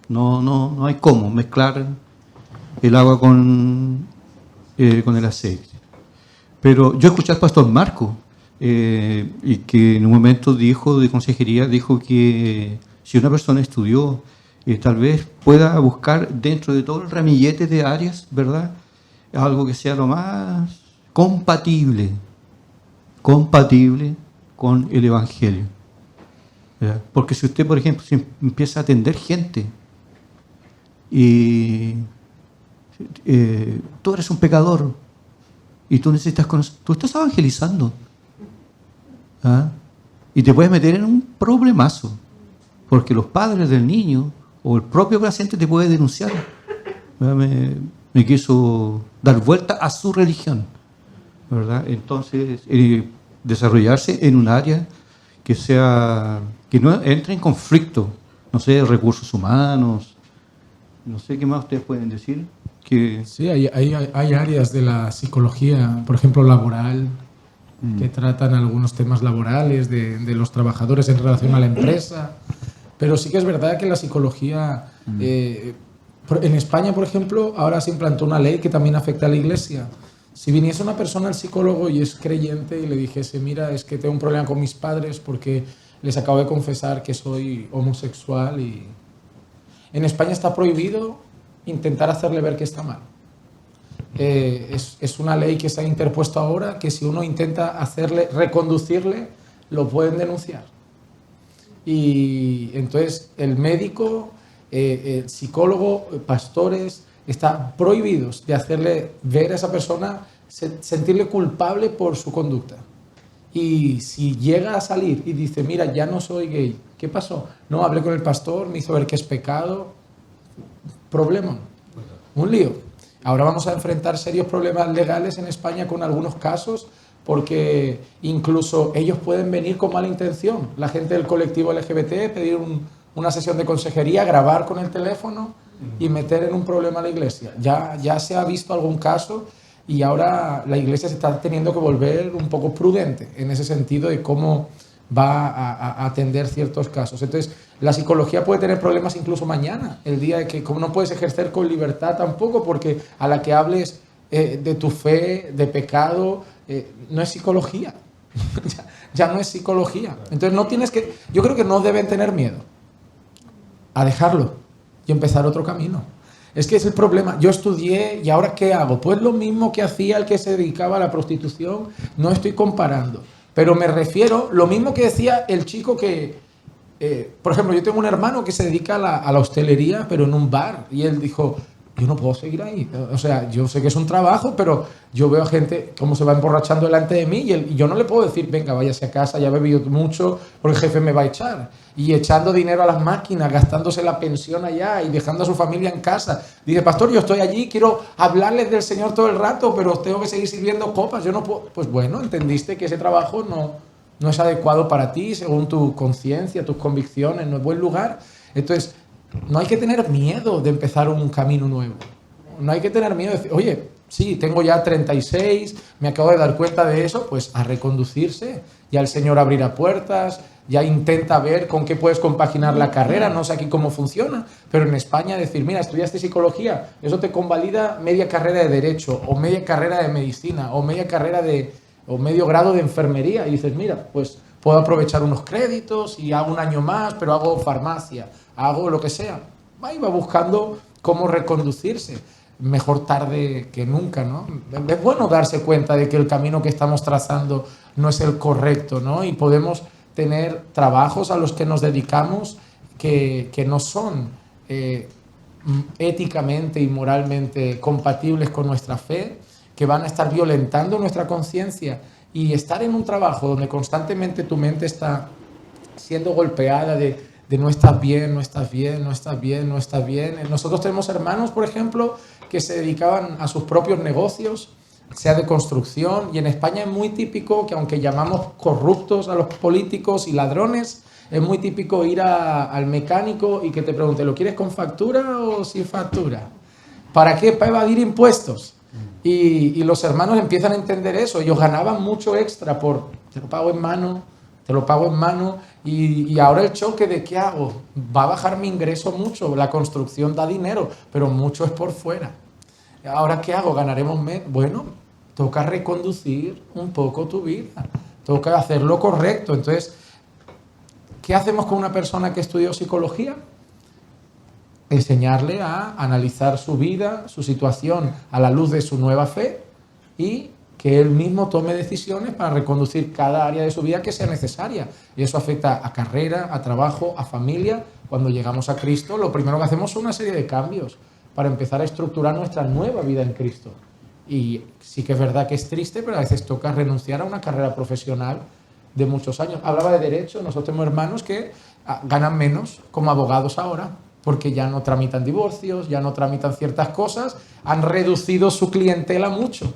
No hay cómo mezclar el agua con el aceite. Pero yo escuché al pastor Marco, y que en un momento dijo de consejería, dijo que si una persona estudió, tal vez pueda buscar dentro de todo el ramillete de áreas, ¿verdad?, algo que sea lo más compatible con el Evangelio. ¿Verdad? Porque si usted, por ejemplo, si empieza a atender gente y tú eres un pecador y tú necesitas conocer, tú estás evangelizando. ¿Ah? Y te puedes meter en un problemazo, porque los padres del niño o el propio paciente te puede denunciar. Me quiso dar vuelta a su religión, ¿verdad? Entonces, desarrollarse en un área que no entre en conflicto, no sé, recursos humanos, no sé qué más ustedes pueden decir. Sí, hay áreas de la psicología, por ejemplo, laboral, que tratan algunos temas laborales de los trabajadores en relación a la empresa. Pero sí que es verdad que la psicología... en España, por ejemplo, ahora se implantó una ley que también afecta a la Iglesia. Si viniese una persona al psicólogo y es creyente y le dijese, mira, es que tengo un problema con mis padres porque les acabo de confesar que soy homosexual, y en España está prohibido intentar hacerle ver que está mal. Es una ley que se ha interpuesto ahora, que si uno intenta reconducirle, lo pueden denunciar. Y entonces el médico, el psicólogo, pastores, están prohibidos de hacerle ver a esa persona, sentirle culpable por su conducta. Y si llega a salir y dice, mira, ya no soy gay, ¿qué pasó? No, hablé con el pastor, me hizo ver que es pecado. Problema, un lío. Ahora vamos a enfrentar serios problemas legales en España con algunos casos, porque incluso ellos pueden venir con mala intención. La gente del colectivo LGBT, pedir una sesión de consejería, grabar con el teléfono y meter en un problema a la iglesia. Ya se ha visto algún caso, y ahora la iglesia se está teniendo que volver un poco prudente en ese sentido de cómo va a atender ciertos casos. Entonces, la psicología puede tener problemas incluso mañana, el día de que como no puedes ejercer con libertad tampoco, porque a la que hables de tu fe, de pecado, no es psicología. ya no es psicología. Entonces, yo creo que no deben tener miedo a dejarlo y empezar otro camino. Es que es el problema. Yo estudié y ahora ¿qué hago? Pues lo mismo que hacía el que se dedicaba a la prostitución. No estoy comparando, pero me refiero lo mismo que decía el chico que, por ejemplo, yo tengo un hermano que se dedica a la hostelería, pero en un bar, y él dijo, yo no puedo seguir ahí. O sea, yo sé que es un trabajo, pero yo veo a gente cómo se va emborrachando delante de mí, y yo no le puedo decir, venga, váyase a casa, ya he bebido mucho, porque el jefe me va a echar. Y echando dinero a las máquinas, gastándose la pensión allá y dejando a su familia en casa. Dice, pastor, yo estoy allí, quiero hablarles del Señor todo el rato, pero tengo que seguir sirviendo copas, yo no puedo. Pues bueno, entendiste que ese trabajo no es adecuado para ti, según tu conciencia, tus convicciones, no es buen lugar. Entonces, no hay que tener miedo de empezar un camino nuevo. No hay que tener miedo de decir, oye, sí, tengo ya 36, me acabo de dar cuenta de eso, pues a reconducirse. Ya el Señor abrirá puertas, ya intenta ver con qué puedes compaginar la carrera, no sé aquí cómo funciona, pero en España decir, mira, estudiaste psicología, eso te convalida media carrera de derecho, o media carrera de medicina, o media carrera o medio grado de enfermería, y dices, mira, pues puedo aprovechar unos créditos y hago un año más, pero hago farmacia, hago lo que sea. Ahí va buscando cómo reconducirse. Mejor tarde que nunca, ¿no? Es bueno darse cuenta de que el camino que estamos trazando no es el correcto, ¿no? Y podemos tener trabajos a los que nos dedicamos que no son éticamente y moralmente compatibles con nuestra fe, que van a estar violentando nuestra conciencia, y estar en un trabajo donde constantemente tu mente está siendo golpeada de no estás bien, no estás bien, no estás bien, no estás bien. Nosotros tenemos hermanos, por ejemplo, que se dedicaban a sus propios negocios, sea de construcción, y en España es muy típico que, aunque llamamos corruptos a los políticos y ladrones, es muy típico ir al mecánico y que te pregunte, ¿lo quieres con factura o sin factura? ¿Para qué? Para evadir impuestos. Y los hermanos empiezan a entender eso. Ellos ganaban mucho extra por, te lo pago en mano, te lo pago en mano, y ahora el choque de ¿qué hago? Va a bajar mi ingreso mucho, la construcción da dinero, pero mucho es por fuera. ¿Ahora qué hago? ¿Ganaremos menos? Bueno, toca reconducir un poco tu vida, toca hacer lo correcto. Entonces, ¿qué hacemos con una persona que estudió psicología? Enseñarle a analizar su vida, su situación a la luz de su nueva fe, y que él mismo tome decisiones para reconducir cada área de su vida que sea necesaria. Y eso afecta a carrera, a trabajo, a familia. Cuando llegamos a Cristo, lo primero que hacemos son una serie de cambios para empezar a estructurar nuestra nueva vida en Cristo. Y sí que es verdad que es triste, pero a veces toca renunciar a una carrera profesional de muchos años. Hablaba de derecho, nosotros tenemos hermanos que ganan menos como abogados ahora, porque ya no tramitan divorcios, ya no tramitan ciertas cosas, han reducido su clientela mucho.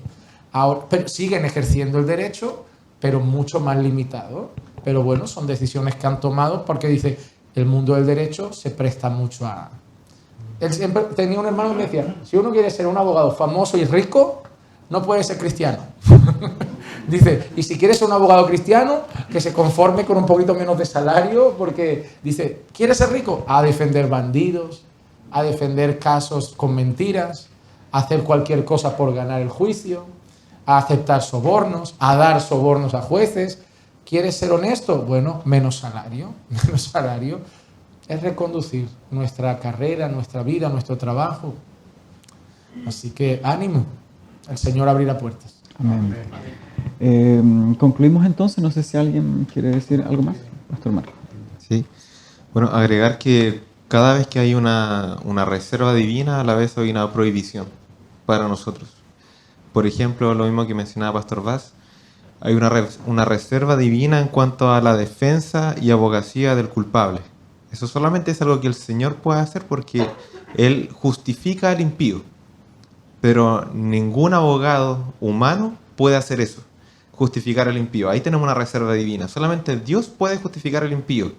Ahora, pero siguen ejerciendo el derecho, pero mucho más limitado. Pero bueno, son decisiones que han tomado porque dice, el mundo del derecho se presta mucho a... Él siempre tenía un hermano que me decía, si uno quiere ser un abogado famoso y rico, no puede ser cristiano. Dice, y si quieres ser un abogado cristiano, que se conforme con un poquito menos de salario, porque dice, ¿quieres ser rico? A defender bandidos, a defender casos con mentiras, a hacer cualquier cosa por ganar el juicio, a aceptar sobornos, a dar sobornos a jueces. ¿Quieres ser honesto? Bueno, menos salario, menos salario. Es reconducir nuestra carrera, nuestra vida, nuestro trabajo. Así que ánimo, el Señor abrirá puertas. Amén. Concluimos entonces, no sé si alguien quiere decir algo más, Pastor Marco. Sí, bueno, agregar que cada vez que hay una reserva divina, a la vez hay una prohibición para nosotros. Por ejemplo, lo mismo que mencionaba Pastor Vaz, hay una reserva divina en cuanto a la defensa y abogacía del culpable. Eso solamente es algo que el Señor puede hacer porque Él justifica al impío. Pero ningún abogado humano puede hacer eso, justificar al impío. Ahí tenemos una reserva divina. Solamente Dios puede justificar al impío.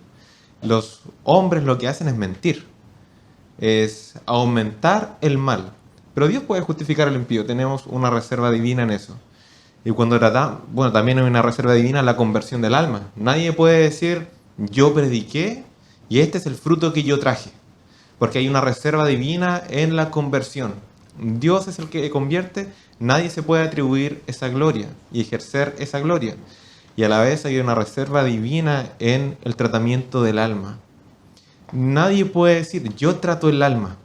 Los hombres lo que hacen es mentir, es aumentar el mal. Pero Dios puede justificar al impío. Tenemos una reserva divina en eso. Y cuando bueno, también hay una reserva divina en la conversión del alma. Nadie puede decir, yo prediqué y este es el fruto que yo traje. Porque hay una reserva divina en la conversión. Dios es el que convierte, nadie se puede atribuir esa gloria y ejercer esa gloria. Y a la vez hay una reserva divina en el tratamiento del alma. Nadie puede decir, yo trato el alma.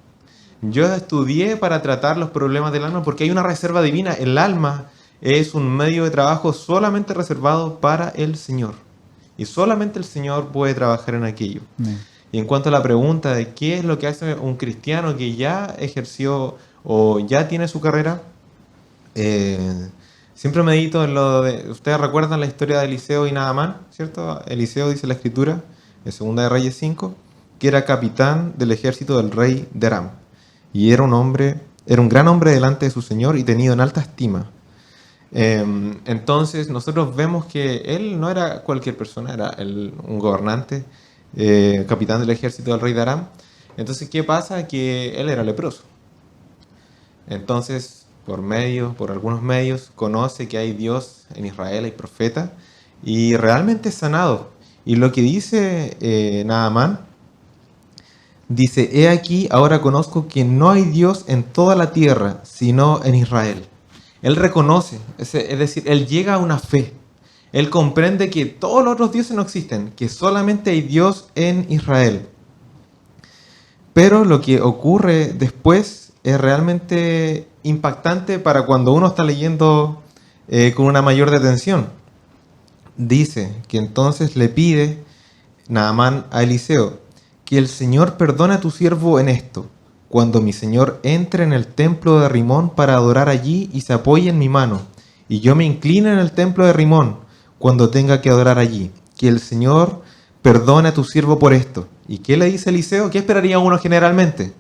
Yo estudié para tratar los problemas del alma porque hay una reserva divina. El alma es un medio de trabajo solamente reservado para el Señor. Y solamente el Señor puede trabajar en aquello. Y en cuanto a la pregunta de qué es lo que hace un cristiano que ya ejerció o ya tiene su carrera, siempre medito en lo de... Ustedes recuerdan la historia de Eliseo y Naamán, ¿cierto? Eliseo, dice la Escritura, en 2 de Reyes 5, que era capitán del ejército del rey de Aram. Y era un gran hombre delante de su Señor y tenido en alta estima. Entonces nosotros vemos que él no era cualquier persona, era un gobernante, capitán del ejército del rey de Aram. Entonces, ¿qué pasa? Que él era leproso. Entonces, por algunos medios, conoce que hay Dios en Israel, hay profeta, y realmente es sanado. Y lo que dice Naamán, dice, he aquí, ahora conozco que no hay Dios en toda la tierra, sino en Israel. Él reconoce, es decir, él llega a una fe. Él comprende que todos los otros dioses no existen, que solamente hay Dios en Israel. Pero lo que ocurre después es realmente impactante para cuando uno está leyendo con una mayor detención. Dice que entonces le pide Naamán a Eliseo que el Señor perdone a tu siervo en esto, cuando mi Señor entre en el templo de Rimón para adorar allí y se apoye en mi mano, y yo me incline en el templo de Rimón cuando tenga que adorar allí, que el Señor perdone a tu siervo por esto. ¿Y qué le dice Eliseo? ¿Qué esperaría uno generalmente?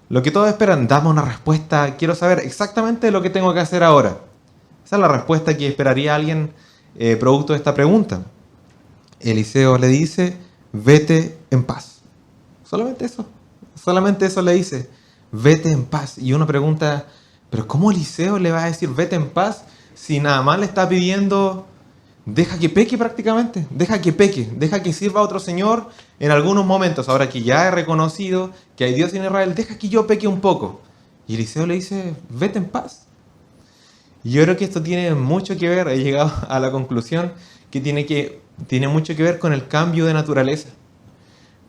Lo que todos esperan, dame una respuesta, quiero saber exactamente lo que tengo que hacer ahora. Esa es la respuesta que esperaría alguien producto de esta pregunta. Eliseo le dice, vete en paz. Solamente eso le dice, vete en paz. Y uno pregunta, pero ¿cómo Eliseo le va a decir vete en paz si nada más le está pidiendo, deja que peque prácticamente, deja que peque, deja que sirva a otro Señor en algunos momentos, ahora que ya he reconocido que hay Dios en Israel, deja que yo peque un poco? Y Eliseo le dice, vete en paz. Y yo creo que esto tiene mucho que ver, he llegado a la conclusión que tiene mucho que ver con el cambio de naturaleza.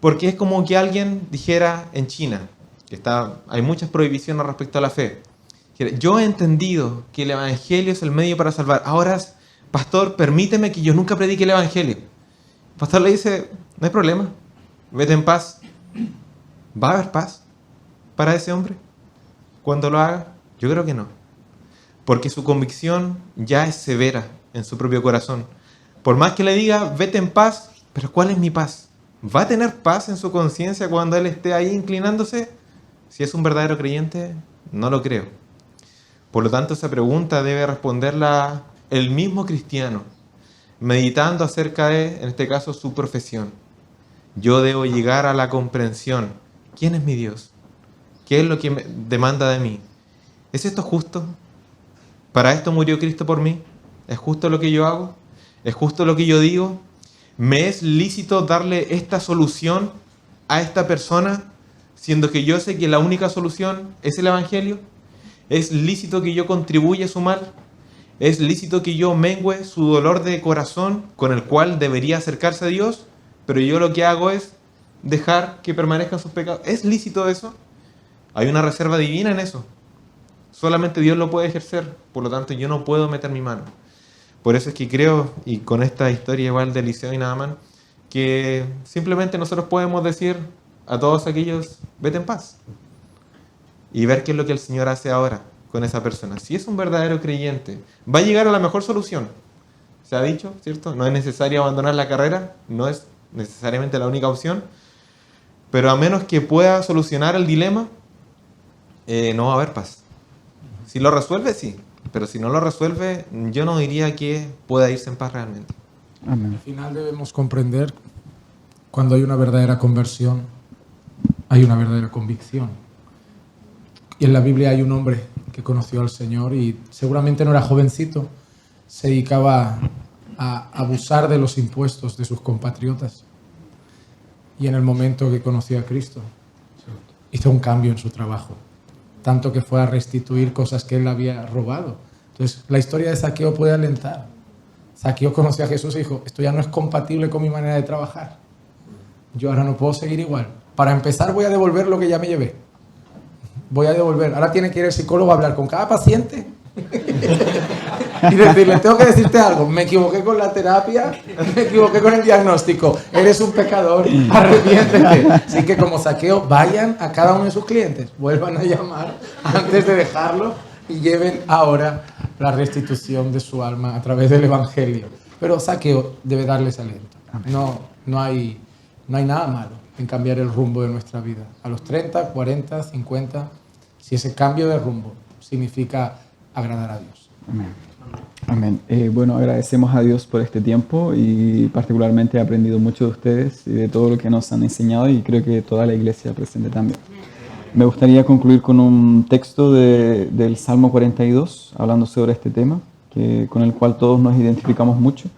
Porque es como que alguien dijera en China, que hay muchas prohibiciones respecto a la fe, yo he entendido que el Evangelio es el medio para salvar, ahora, pastor, permíteme que yo nunca predique el Evangelio. El pastor le dice, no hay problema, vete en paz. ¿Va a haber paz para ese hombre cuando lo haga? Yo creo que no. Porque su convicción ya es severa en su propio corazón. Por más que le diga, vete en paz, pero ¿cuál es mi paz? ¿Va a tener paz en su conciencia cuando él esté ahí inclinándose? Si es un verdadero creyente, no lo creo. Por lo tanto, esa pregunta debe responderla el mismo cristiano, meditando acerca de, en este caso, su profesión. Yo debo llegar a la comprensión. ¿Quién es mi Dios? ¿Qué es lo que me demanda de mí? ¿Es esto justo? ¿Para esto murió Cristo por mí? ¿Es justo lo que yo hago? ¿Es justo lo que yo digo? ¿Me es lícito darle esta solución a esta persona, siendo que yo sé que la única solución es el Evangelio? ¿Es lícito que yo contribuya a su mal? ¿Es lícito que yo mengüe su dolor de corazón con el cual debería acercarse a Dios, pero yo lo que hago es dejar que permanezcan sus pecados? ¿Es lícito eso? Hay una reserva divina en eso. Solamente Dios lo puede ejercer, por lo tanto yo no puedo meter mi mano. Por eso es que creo, y con esta historia igual de Eliseo y Naamán, que simplemente nosotros podemos decir a todos aquellos, vete en paz. Y ver qué es lo que el Señor hace ahora con esa persona. Si es un verdadero creyente, va a llegar a la mejor solución. Se ha dicho, ¿cierto? No es necesario abandonar la carrera, no es necesariamente la única opción, pero a menos que pueda solucionar el dilema, no va a haber paz. Si lo resuelve, sí. Pero si no lo resuelve, yo no diría que pueda irse en paz realmente. Amén. Al final debemos comprender, cuando hay una verdadera conversión, hay una verdadera convicción. Y en la Biblia hay un hombre que conoció al Señor y seguramente no era jovencito, se dedicaba a abusar de los impuestos de sus compatriotas. Y en el momento que conoció a Cristo, hizo un cambio en su trabajo. Tanto que fue a restituir cosas que él había robado. Entonces, la historia de Zaqueo puede alentar. Zaqueo conoció a Jesús y dijo, esto ya no es compatible con mi manera de trabajar. Yo ahora no puedo seguir igual. Para empezar, voy a devolver lo que ya me llevé. Voy a devolver. Ahora tiene que ir el psicólogo a hablar con cada paciente y decirle, tengo que decirte algo, me equivoqué con la terapia, me equivoqué con el diagnóstico, eres un pecador, arrepiéntete. Así que como Zaqueo, vayan a cada uno de sus clientes, vuelvan a llamar antes de dejarlo y lleven ahora la restitución de su alma a través del Evangelio. Pero Zaqueo debe darles aliento. No hay nada malo en cambiar el rumbo de nuestra vida. A los 30, 40, 50, si ese cambio de rumbo significa agradar a Dios. Amén. Amén. Bueno, agradecemos a Dios por este tiempo y particularmente he aprendido mucho de ustedes y de todo lo que nos han enseñado y creo que toda la iglesia presente también. Me gustaría concluir con un texto del Salmo 42, hablando sobre este tema, con el cual todos nos identificamos mucho.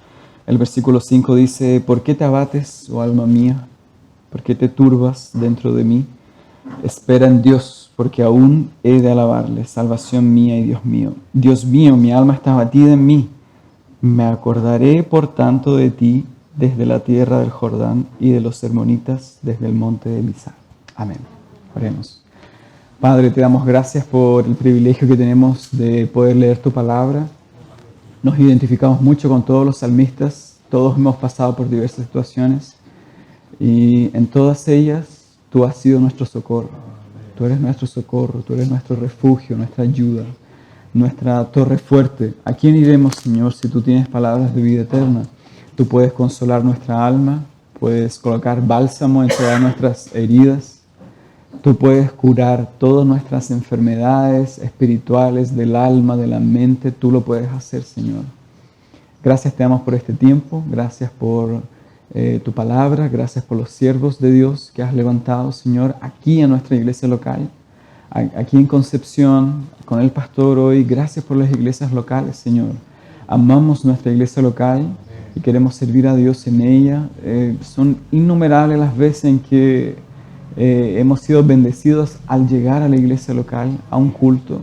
El versículo 5 dice: ¿Por qué te abates, oh alma mía? ¿Por qué te turbas dentro de mí? Espera en Dios, porque aún he de alabarle, salvación mía y Dios mío. Dios mío, mi alma está abatida en mí. Me acordaré, por tanto, de ti desde la tierra del Jordán y de los hermonitas desde el monte de Mizar. Amén. Oremos. Padre, te damos gracias por el privilegio que tenemos de poder leer tu palabra. Nos identificamos mucho con todos los salmistas. Todos hemos pasado por diversas situaciones y en todas ellas tú has sido nuestro socorro. Tú eres nuestro socorro, tú eres nuestro refugio, nuestra ayuda, nuestra torre fuerte. ¿A quién iremos, Señor, si tú tienes palabras de vida eterna? Tú puedes consolar nuestra alma, puedes colocar bálsamo en todas nuestras heridas. Tú puedes curar todas nuestras enfermedades espirituales del alma, de la mente. Tú lo puedes hacer, Señor. Gracias te damos por este tiempo. Gracias por tu palabra. Gracias por los siervos de Dios que has levantado, Señor, aquí en nuestra iglesia local. Aquí en Concepción, con el pastor hoy. Gracias por las iglesias locales, Señor. Amamos nuestra iglesia local y queremos servir a Dios en ella. Son innumerables las veces en que hemos sido bendecidos al llegar a la iglesia local, a un culto,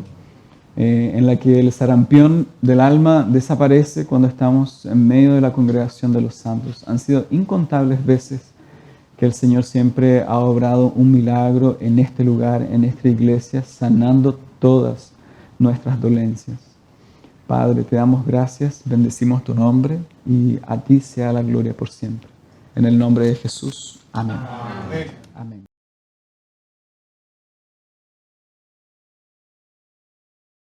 en la que el sarampión del alma desaparece cuando estamos en medio de la congregación de los santos. Han sido incontables veces que el Señor siempre ha obrado un milagro en este lugar, en esta iglesia, sanando todas nuestras dolencias. Padre, te damos gracias, bendecimos tu nombre y a ti sea la gloria por siempre. En el nombre de Jesús. Amén. Amén.